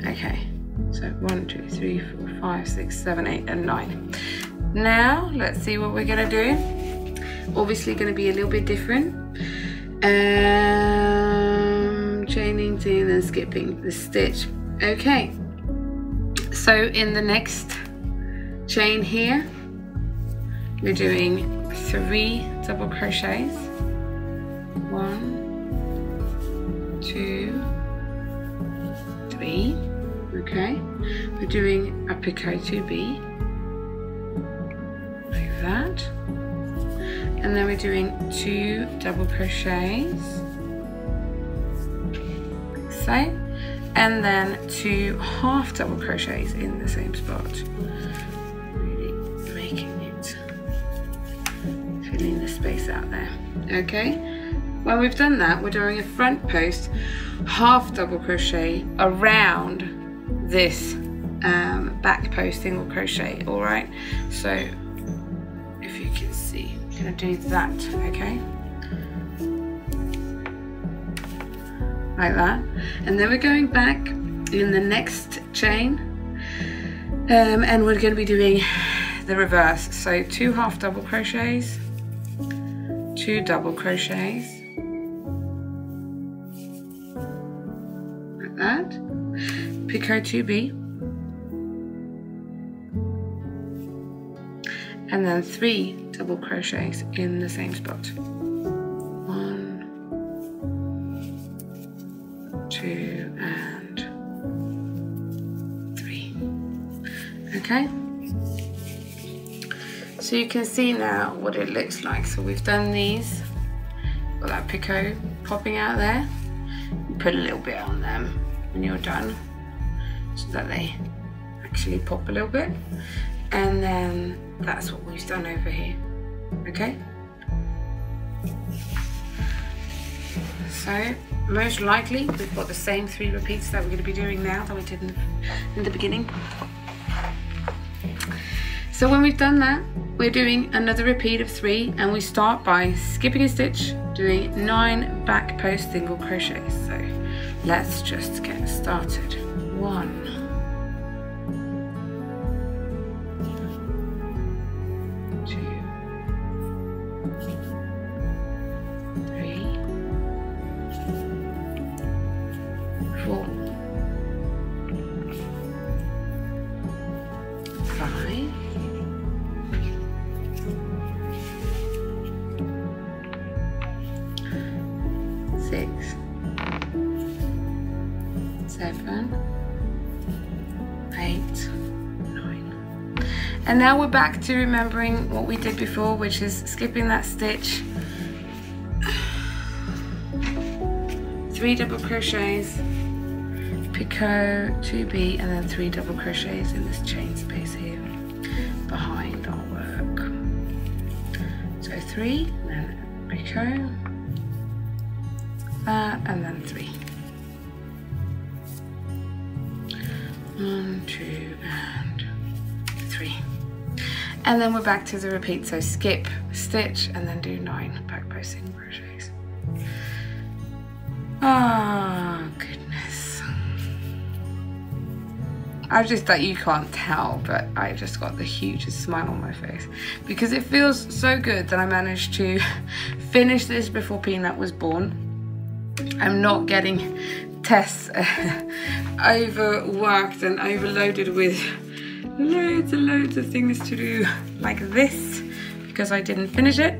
Okay, so 1, 2, 3, 4, 5, 6, 7, 8, and 9. Now let's see what we're gonna do. Obviously gonna be a little bit different. Chaining, and then skipping the stitch. Okay, so in the next chain here, we're doing 3 double crochets. 1, 2, 3. Okay, we're doing a picot 2B like that, and then we're doing 2 double crochets like so, and then 2 half double crochets in the same spot, really making it, filling the space out there. Okay, when we've done that, we're doing a front post half double crochet around this back post single crochet. All right, so if you can see, I'm gonna do that. Okay, like that, and then we're going back in the next chain, and we're going to be doing the reverse. So 2 half double crochets, 2 double crochets like that, picot 2B, and then 3 double crochets in the same spot. 1, 2, and 3. Okay, so you can see now what it looks like. So we've done these, got that picot popping out there. Put a little bit on them when you're done, so that they actually pop a little bit, and then that's what we've done over here. Okay, so most likely we've got the same 3 repeats that we're going to be doing now that we did in the beginning. So when we've done that, we're doing another repeat of 3, and we start by skipping a stitch, doing 9 back post single crochets. So let's just get started. 1, 2, 3, 4, 5, 6, 7, 8, 9. And now we're back to remembering what we did before, which is skipping that stitch, 3 double crochets, picot 2B, and then 3 double crochets in this chain space here behind our work. So 3, and then picot, that, and then 3. 1, 2, and 3. And then we're back to the repeat. So skip, stitch, and then do 9 back post single crochets. Oh goodness. I just thought you can't tell, but I just got the hugest smile on my face because it feels so good that I managed to finish this before Peanut was born. I'm not getting Tess overworked and overloaded with loads and loads of things to do like this because I didn't finish it.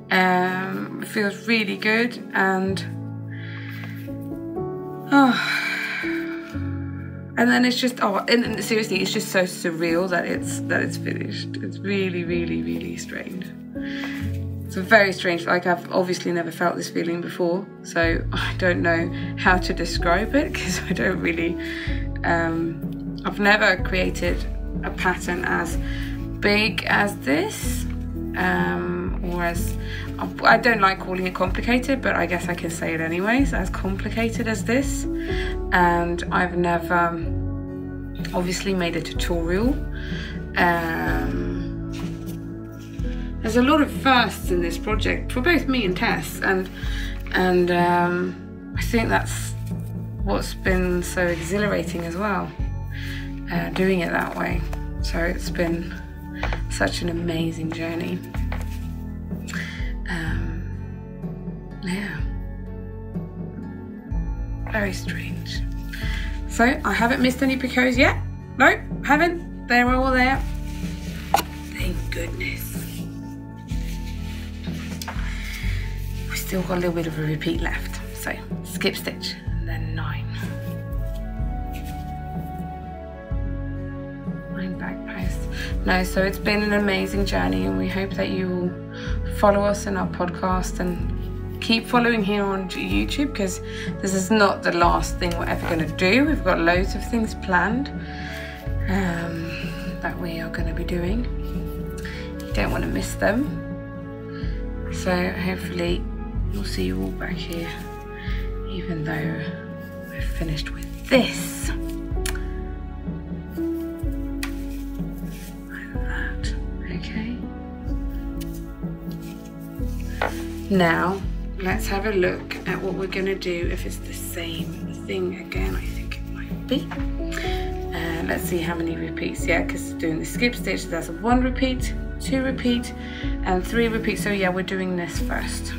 It feels really good, and and then it's just and seriously, it's just so surreal that it's finished. It's really, really, really strange. It's very strange, like I've obviously never felt this feeling before, so I don't know how to describe it because I don't really, I've never created a pattern as big as this, or as, I don't like calling it complicated, but I guess I can say it anyways, as complicated as this. And I've never obviously made a tutorial. There's a lot of firsts in this project for both me and Tess, and I think that's what's been so exhilarating as well, doing it that way. So it's been such an amazing journey. Yeah, very strange. So I haven't missed any picots yet. No, haven't. They're all there. Thank goodness. We've still got a little bit of a repeat left. So skip stitch and then 9. 9 back posts. No, so it's been an amazing journey, and we hope that you will follow us in our podcast and keep following here on YouTube, because this is not the last thing we're ever going to do. We've got loads of things planned that we are going to be doing. You don't want to miss them. So hopefully we'll see you all back here, even though we're finished with this. Like that. Okay. Now let's have a look at what we're going to do if it's the same thing again. I think it might be. Let's see how many repeats. Yeah, because doing the skip stitch, there's 1 repeat, 2 repeat, and 3 repeats. So yeah, we're doing this first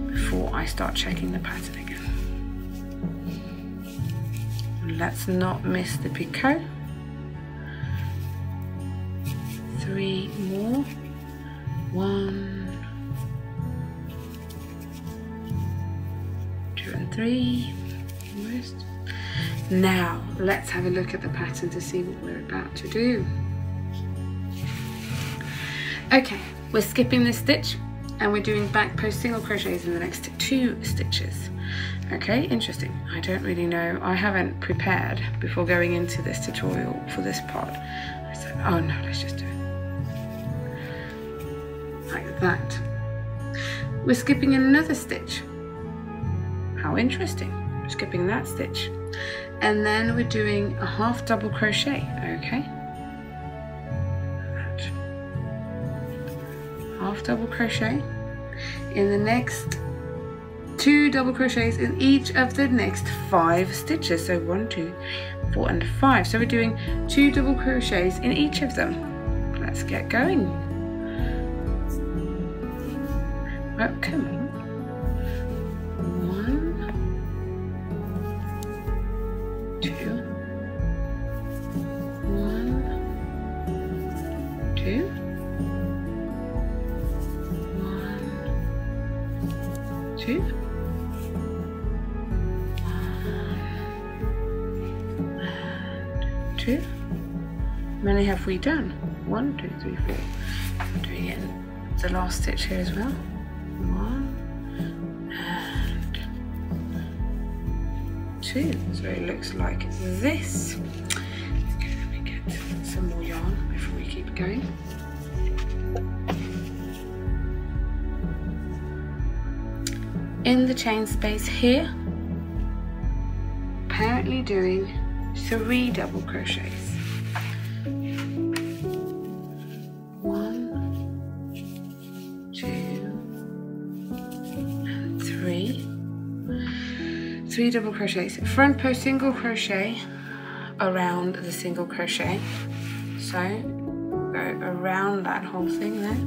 before I start checking the pattern again. Let's not miss the picot. 3 more. 1, 2 and 3, almost. Now let's have a look at the pattern to see what we're about to do. Okay, we're skipping this stitch and we're doing back post single crochets in the next 2 stitches. Okay, interesting. I don't really know. I haven't prepared before going into this tutorial for this part. I said, oh no, let's just do it like that. We're skipping another stitch. How interesting. We're skipping that stitch. And then we're doing a half double crochet, okay? That. Half double crochet in the next 2 double crochets in each of the next 5 stitches. So 1, 2, 3, 4 and 5. So we're doing 2 double crochets in each of them. Let's get going. Oh, come on. 1, 2, 1, 2, 1, 2, 1, and 2. How many have we done? 1, 2, 3, 4. I'm doing it in the last stitch here as well. 1 and 2. So it looks like this. Okay, let me get some more yarn before we keep going. In the chain space here, apparently doing 3 double crochets. 1, 2, and 3. 3 double crochets. Front post single crochet around the single crochet. So go around that whole thing there.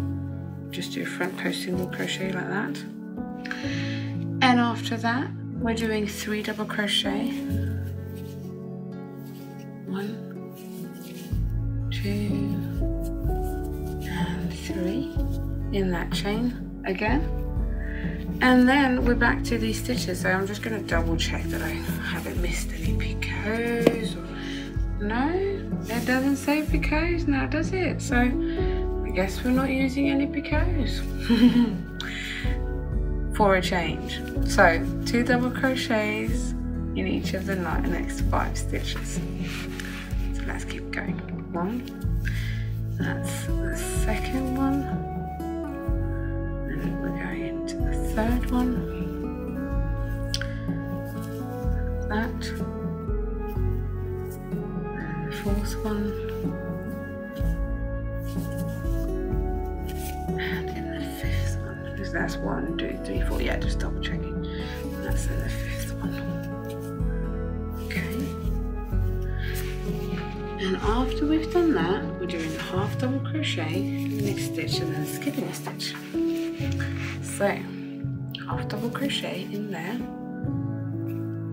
Just do a front post single crochet like that. And after that, we're doing 3 double crochet. 1, 2, and 3 in that chain again. And then we're back to these stitches. So I'm just going to double check that I haven't missed any picots. No, it doesn't say picots now, does it? So I guess we're not using any picots for a change. So 2 double crochets in each of the next 5 stitches. So let's keep going. 1, that's the second one, and we're going into the third one, that, and the fourth one, and in the fifth one, because that's 1, 2, 3, 4, yeah, just double checking, and that's in the fifth one. Okay, and after we've done that, we're doing a half double crochet in the next stitch and then skipping a stitch. So half double crochet in there,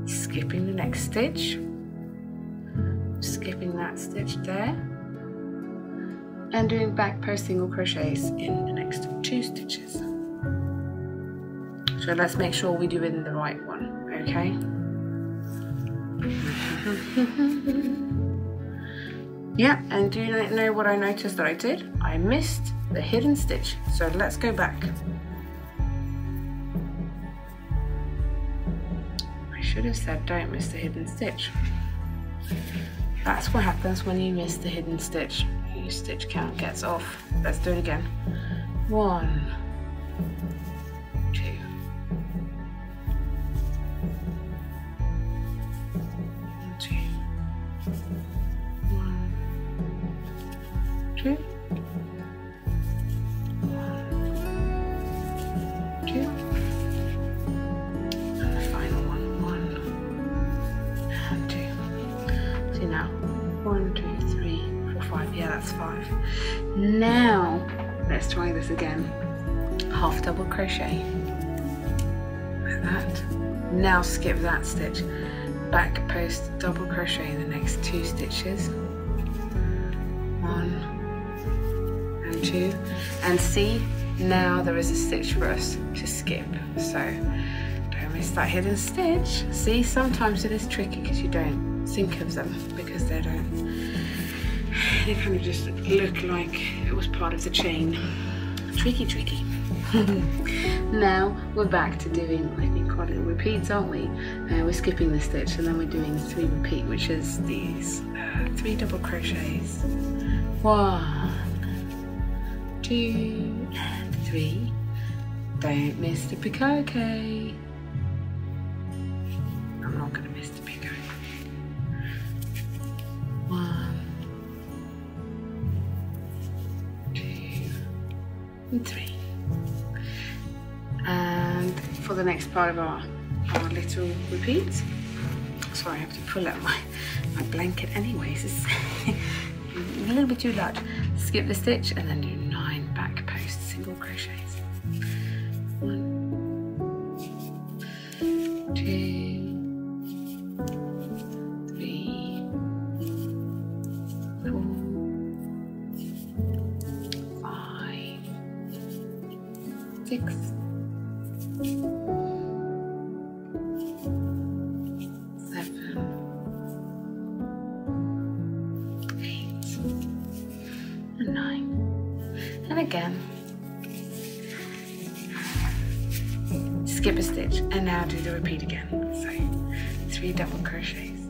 skipping the next stitch, skipping that stitch there, and doing back post single crochets in the next 2 stitches. So let's make sure we do it in the right one, okay? Yeah, and do you know what I noticed that I did? I missed the hidden stitch, so let's go back. I should have said don't miss the hidden stitch. That's what happens when you miss the hidden stitch. Your stitch count gets off. Let's do it again. 1, 2. 2. 1, 2. 1, 2. And the final one. 1 and 2. See now. 1, 2, 3, 4, 5. Yeah, that's 5. Now let's try this again. Half double crochet like that. Now skip that stitch. Back post double crochet in the next 2 stitches. 1 and 2. And see, now there is a stitch for us to skip. So don't miss that hidden stitch. See, sometimes it is tricky because you don't think of them because they kind of just look like it was part of the chain. Tricky, tricky. Now we're back to doing, I think, quite little repeats, aren't we? We're skipping the stitch and then we're doing 3 repeat, which is these 3 double crochets. 1, 2, and 3. Don't miss the picot, okay? I'm not going to miss the picot. 1, 2, and 3. And for the next part of our little repeats, sorry, I have to pull out my blanket anyways, it's a little bit too large. Skip the stitch and then do 9 back post single crochets. 1, 2, 3, 4, 5, 6, 7, 8, and 9. And again, skip a stitch and now do the repeat again. So 3 double crochets.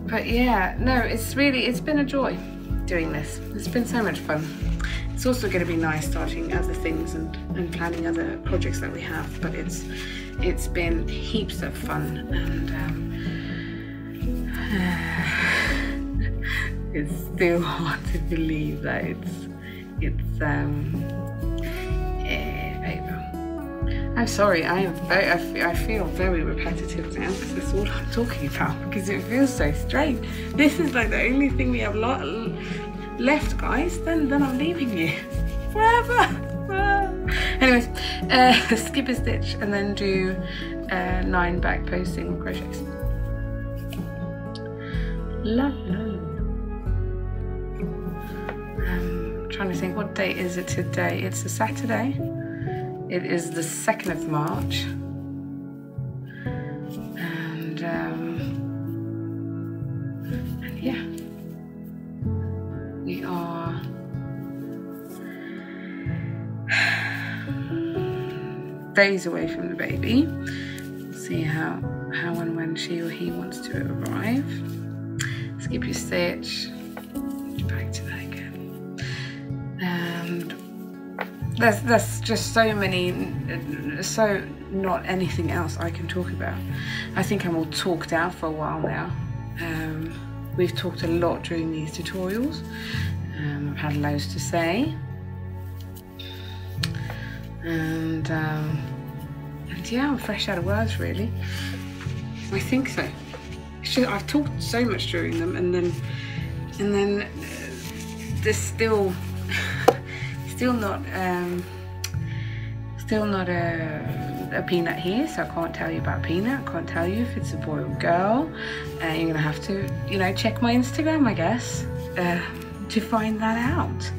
But yeah, no, it's been a joy doing this. It's been so much fun. It's also going to be nice starting other things and planning other projects that we have, but it's been heaps of fun, and it's still hard to believe that it's I'm sorry, I feel very repetitive now because that's all I'm talking about, because it feels so strange. This is like the only thing we have left, guys. Then I'm leaving you forever. Anyways, skip a stitch and then do 9 back post single crochets. I'm trying to think, what date is it today? It's a Saturday. It is the 2nd of March, and yeah, days away from the baby. See how and when she or he wants to arrive. Skip your stitch, back to that again. And there's just so many, so not anything else I can talk about. I think I'm all talked out for a while now. We've talked a lot during these tutorials. I've had loads to say. And yeah, I'm fresh out of words, really. I think so. It's just, I've talked so much during them, and then there's still not a peanut here, so I can't tell you about peanut. I can't tell you if it's a boy or girl. You're gonna have to, you know, check my Instagram, I guess, to find that out.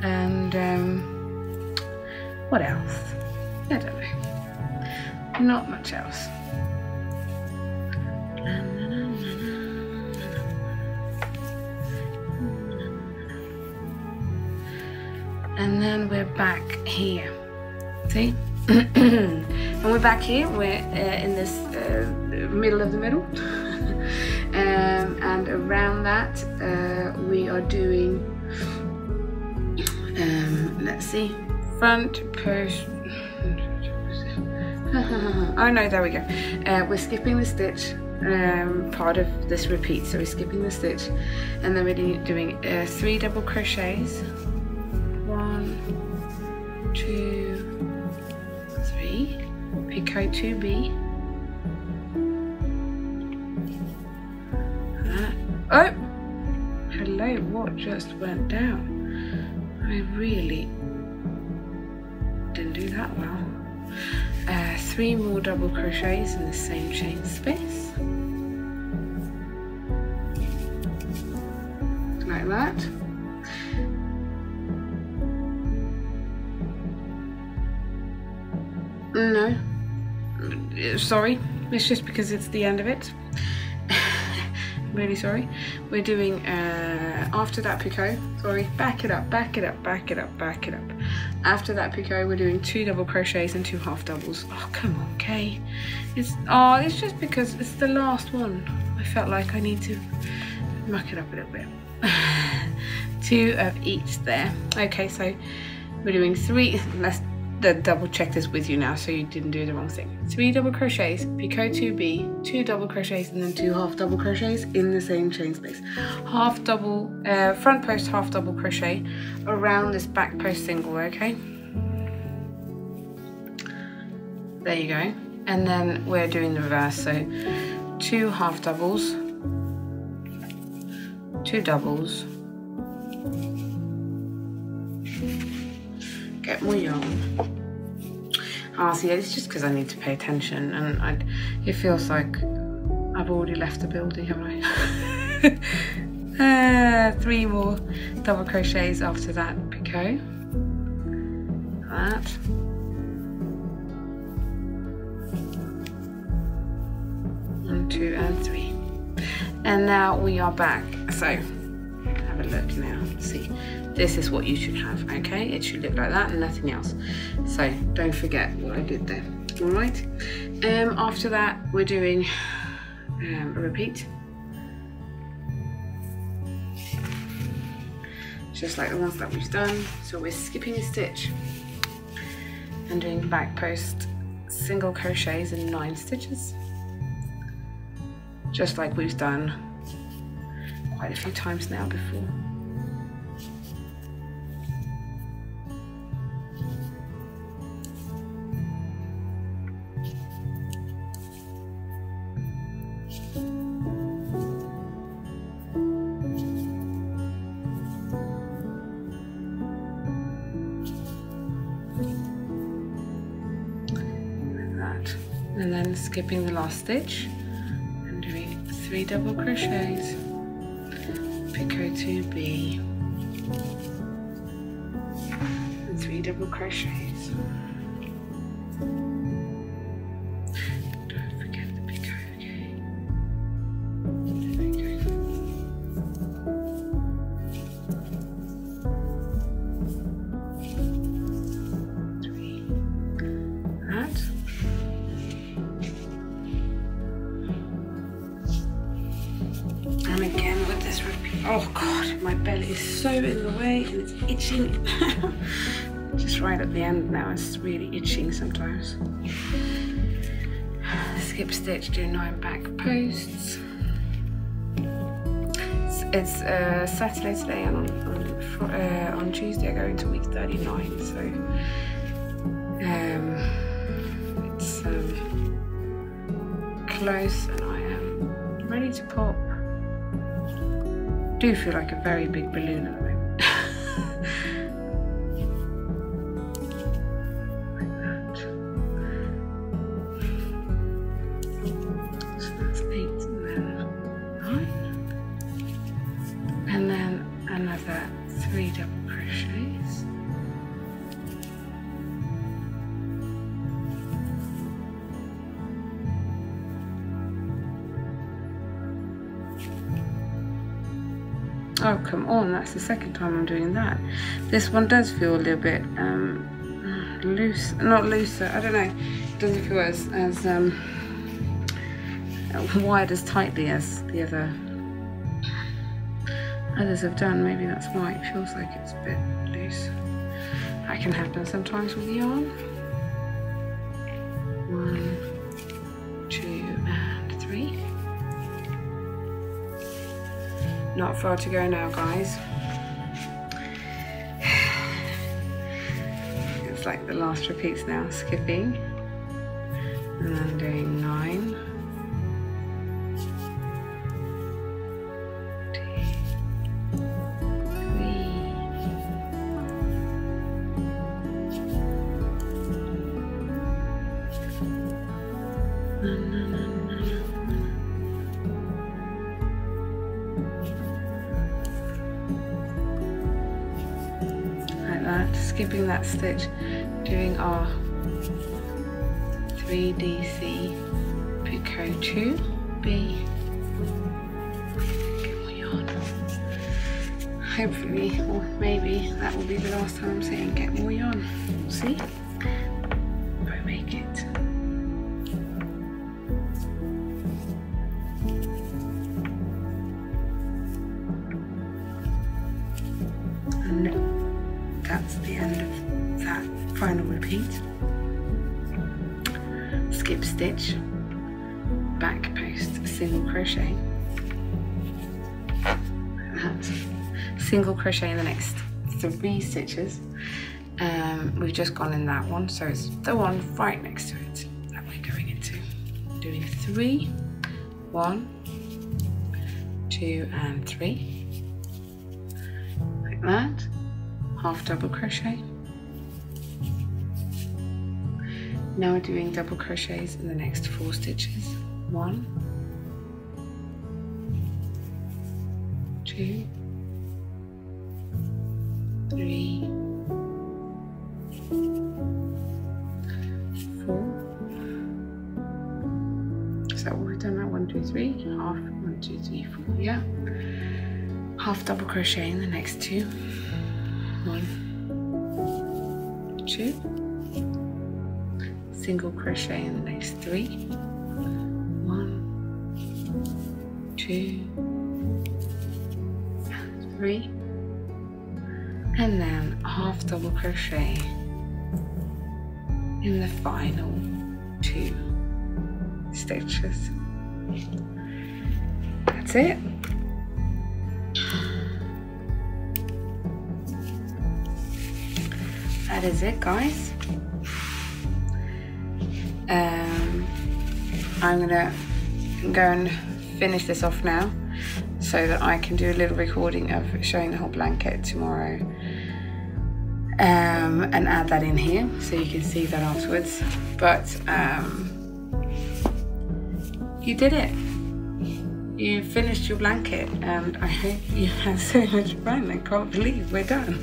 And what else? I don't know. Not much else. And then we're back here. See? And we're back here. We're in this middle of the middle. And around that we are doing, let's see, front post. Oh no, there we go. We're skipping the stitch, part of this repeat. So we're skipping the stitch, and then we're doing 3 double crochets. 1, 2, 3. Picot 2B. Oh, hello! What just went down? I really didn't do that well. 3 more double crochets in the same chain space, like that. No, sorry, it's just because it's the end of it. Really sorry. We're doing after that picot, sorry, back it up. After that picot, we're doing 2 double crochets and 2 half doubles. Oh, come on, Kay. It's just because it's the last one. I felt like I need to muck it up a little bit. 2 of each there. Okay, so we're doing 3. Let's double check this with you now, so you didn't do the wrong thing. 3 double crochets, picot 2B, 2 double crochets, and then 2 half double crochets in the same chain space. Half double, front post half double crochet around this back post single. Okay, there you go. And then we're doing the reverse, so 2 half doubles, 2 doubles, get more yarn. Oh, see, it's just because I need to pay attention, and it feels like I've already left the building, haven't I? 3 more double crochets after that picot. That. And 2 and 3. And now we are back. So, have a look now. See. This is what you should have, okay? It should look like that and nothing else. So don't forget what I did there. All right. After that, we're doing a repeat, just like the ones that we've done. So we're skipping a stitch and doing back post single crochets in 9 stitches, just like we've done quite a few times now before. And then skipping the last stitch and doing 3 double crochets, picot 2B, and 3 double crochets. Don't forget the picot, okay? There we go. That. Oh God, my belly is so in the way and it's itching. Just right at the end now, it's really itching sometimes. Skip stitch, do 9 back posts. It's Saturday today, and on Tuesday I go into week 39, so it's close and I am ready to pop. I do feel like a very big balloon at the moment. Another 3 double crochets. Oh, come on, that's the second time I'm doing that. This one does feel a little bit loose, not looser, I don't know. It doesn't feel as wired as tightly as the others have done. Maybe that's why it feels like it's a bit loose. That can happen sometimes with yarn. 1, 2, and 3. Not far to go now, guys. It's like the last repeats now, skipping. And then doing 9. Skipping that stitch, doing our 3DC picot 2B. Get more yarn. Hopefully, or maybe that will be the last time I'm saying get more yarn. We'll see if I make it. And that's the end of that final repeat. Skip stitch, back post, single crochet, like that. Single crochet in the next 3 stitches. We've just gone in that one, so it's the one right next to it that we're going into. Doing 3, 1, 2, and 3, like that. Half double crochet. Now we're doing double crochets in the next 4 stitches. 1, 2, 3, 4. Is that what we've done now? 1, 2, 3. Half. 1, 2, 3, 4. Yeah. Half double crochet in the next 2. 1, 2, single crochet in the next 3, 1, 2, 3, and then half double crochet in the final 2 stitches. That's it. That is it, guys. I'm gonna go and finish this off now so that I can do a little recording of showing the whole blanket tomorrow, and add that in here so you can see that afterwards. But you did it. You finished your blanket, and I hope you had so much fun. I can't believe we're done.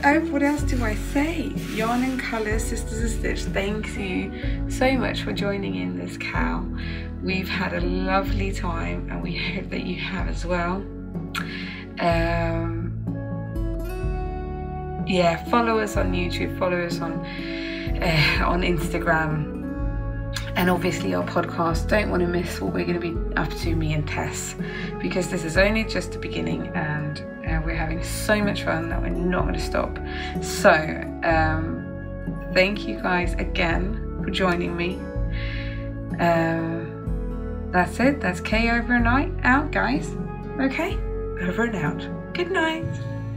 Oh, what else do I say? Yarn and Colours, Sisters in Stitch, thank you so much for joining in this cow. We've had a lovely time, and we hope that you have as well. Yeah, follow us on YouTube, follow us on Instagram. and obviously our podcast. Don't want to miss what we're going to be up to, me and Tess, because this is only just the beginning, and we're having so much fun that we're not going to stop. So thank you guys again for joining me. That's it. That's Kay over and out, guys. Okay, over and out. Good night.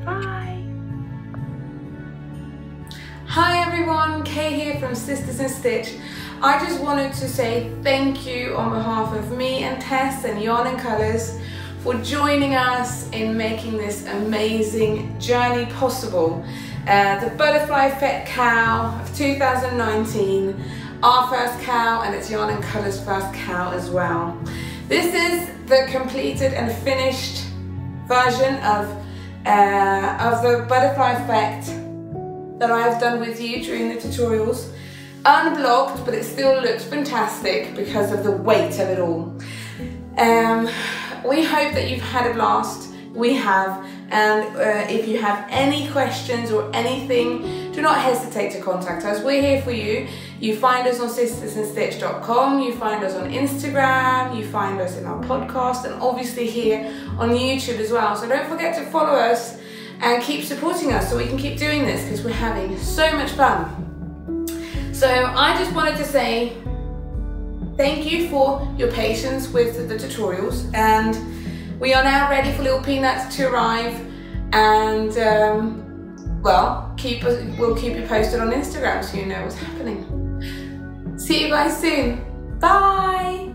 Bye. Hi everyone, Kay here from SistersInStitch. I just wanted to say thank you on behalf of me and Tess and Yarn and Colours for joining us in making this amazing journey possible. The Butterfly Effect cow of 2019, our first cow, and it's Yarn and Colours' first cow as well. This is the completed and finished version of the Butterfly Effect that I've done with you during the tutorials. Unblocked, but it still looks fantastic because of the weight of it all. We hope that you've had a blast. We have, and if you have any questions or anything, do not hesitate to contact us. We're here for you. You find us on SistersInStitch.com, you find us on Instagram, you find us in our podcast, and obviously here on YouTube as well. So don't forget to follow us and keep supporting us so we can keep doing this, because we're having so much fun. So I just wanted to say thank you for your patience with the tutorials, and we are now ready for little peanuts to arrive, and well, we'll keep you posted on Instagram so you know what's happening. See you guys soon. Bye.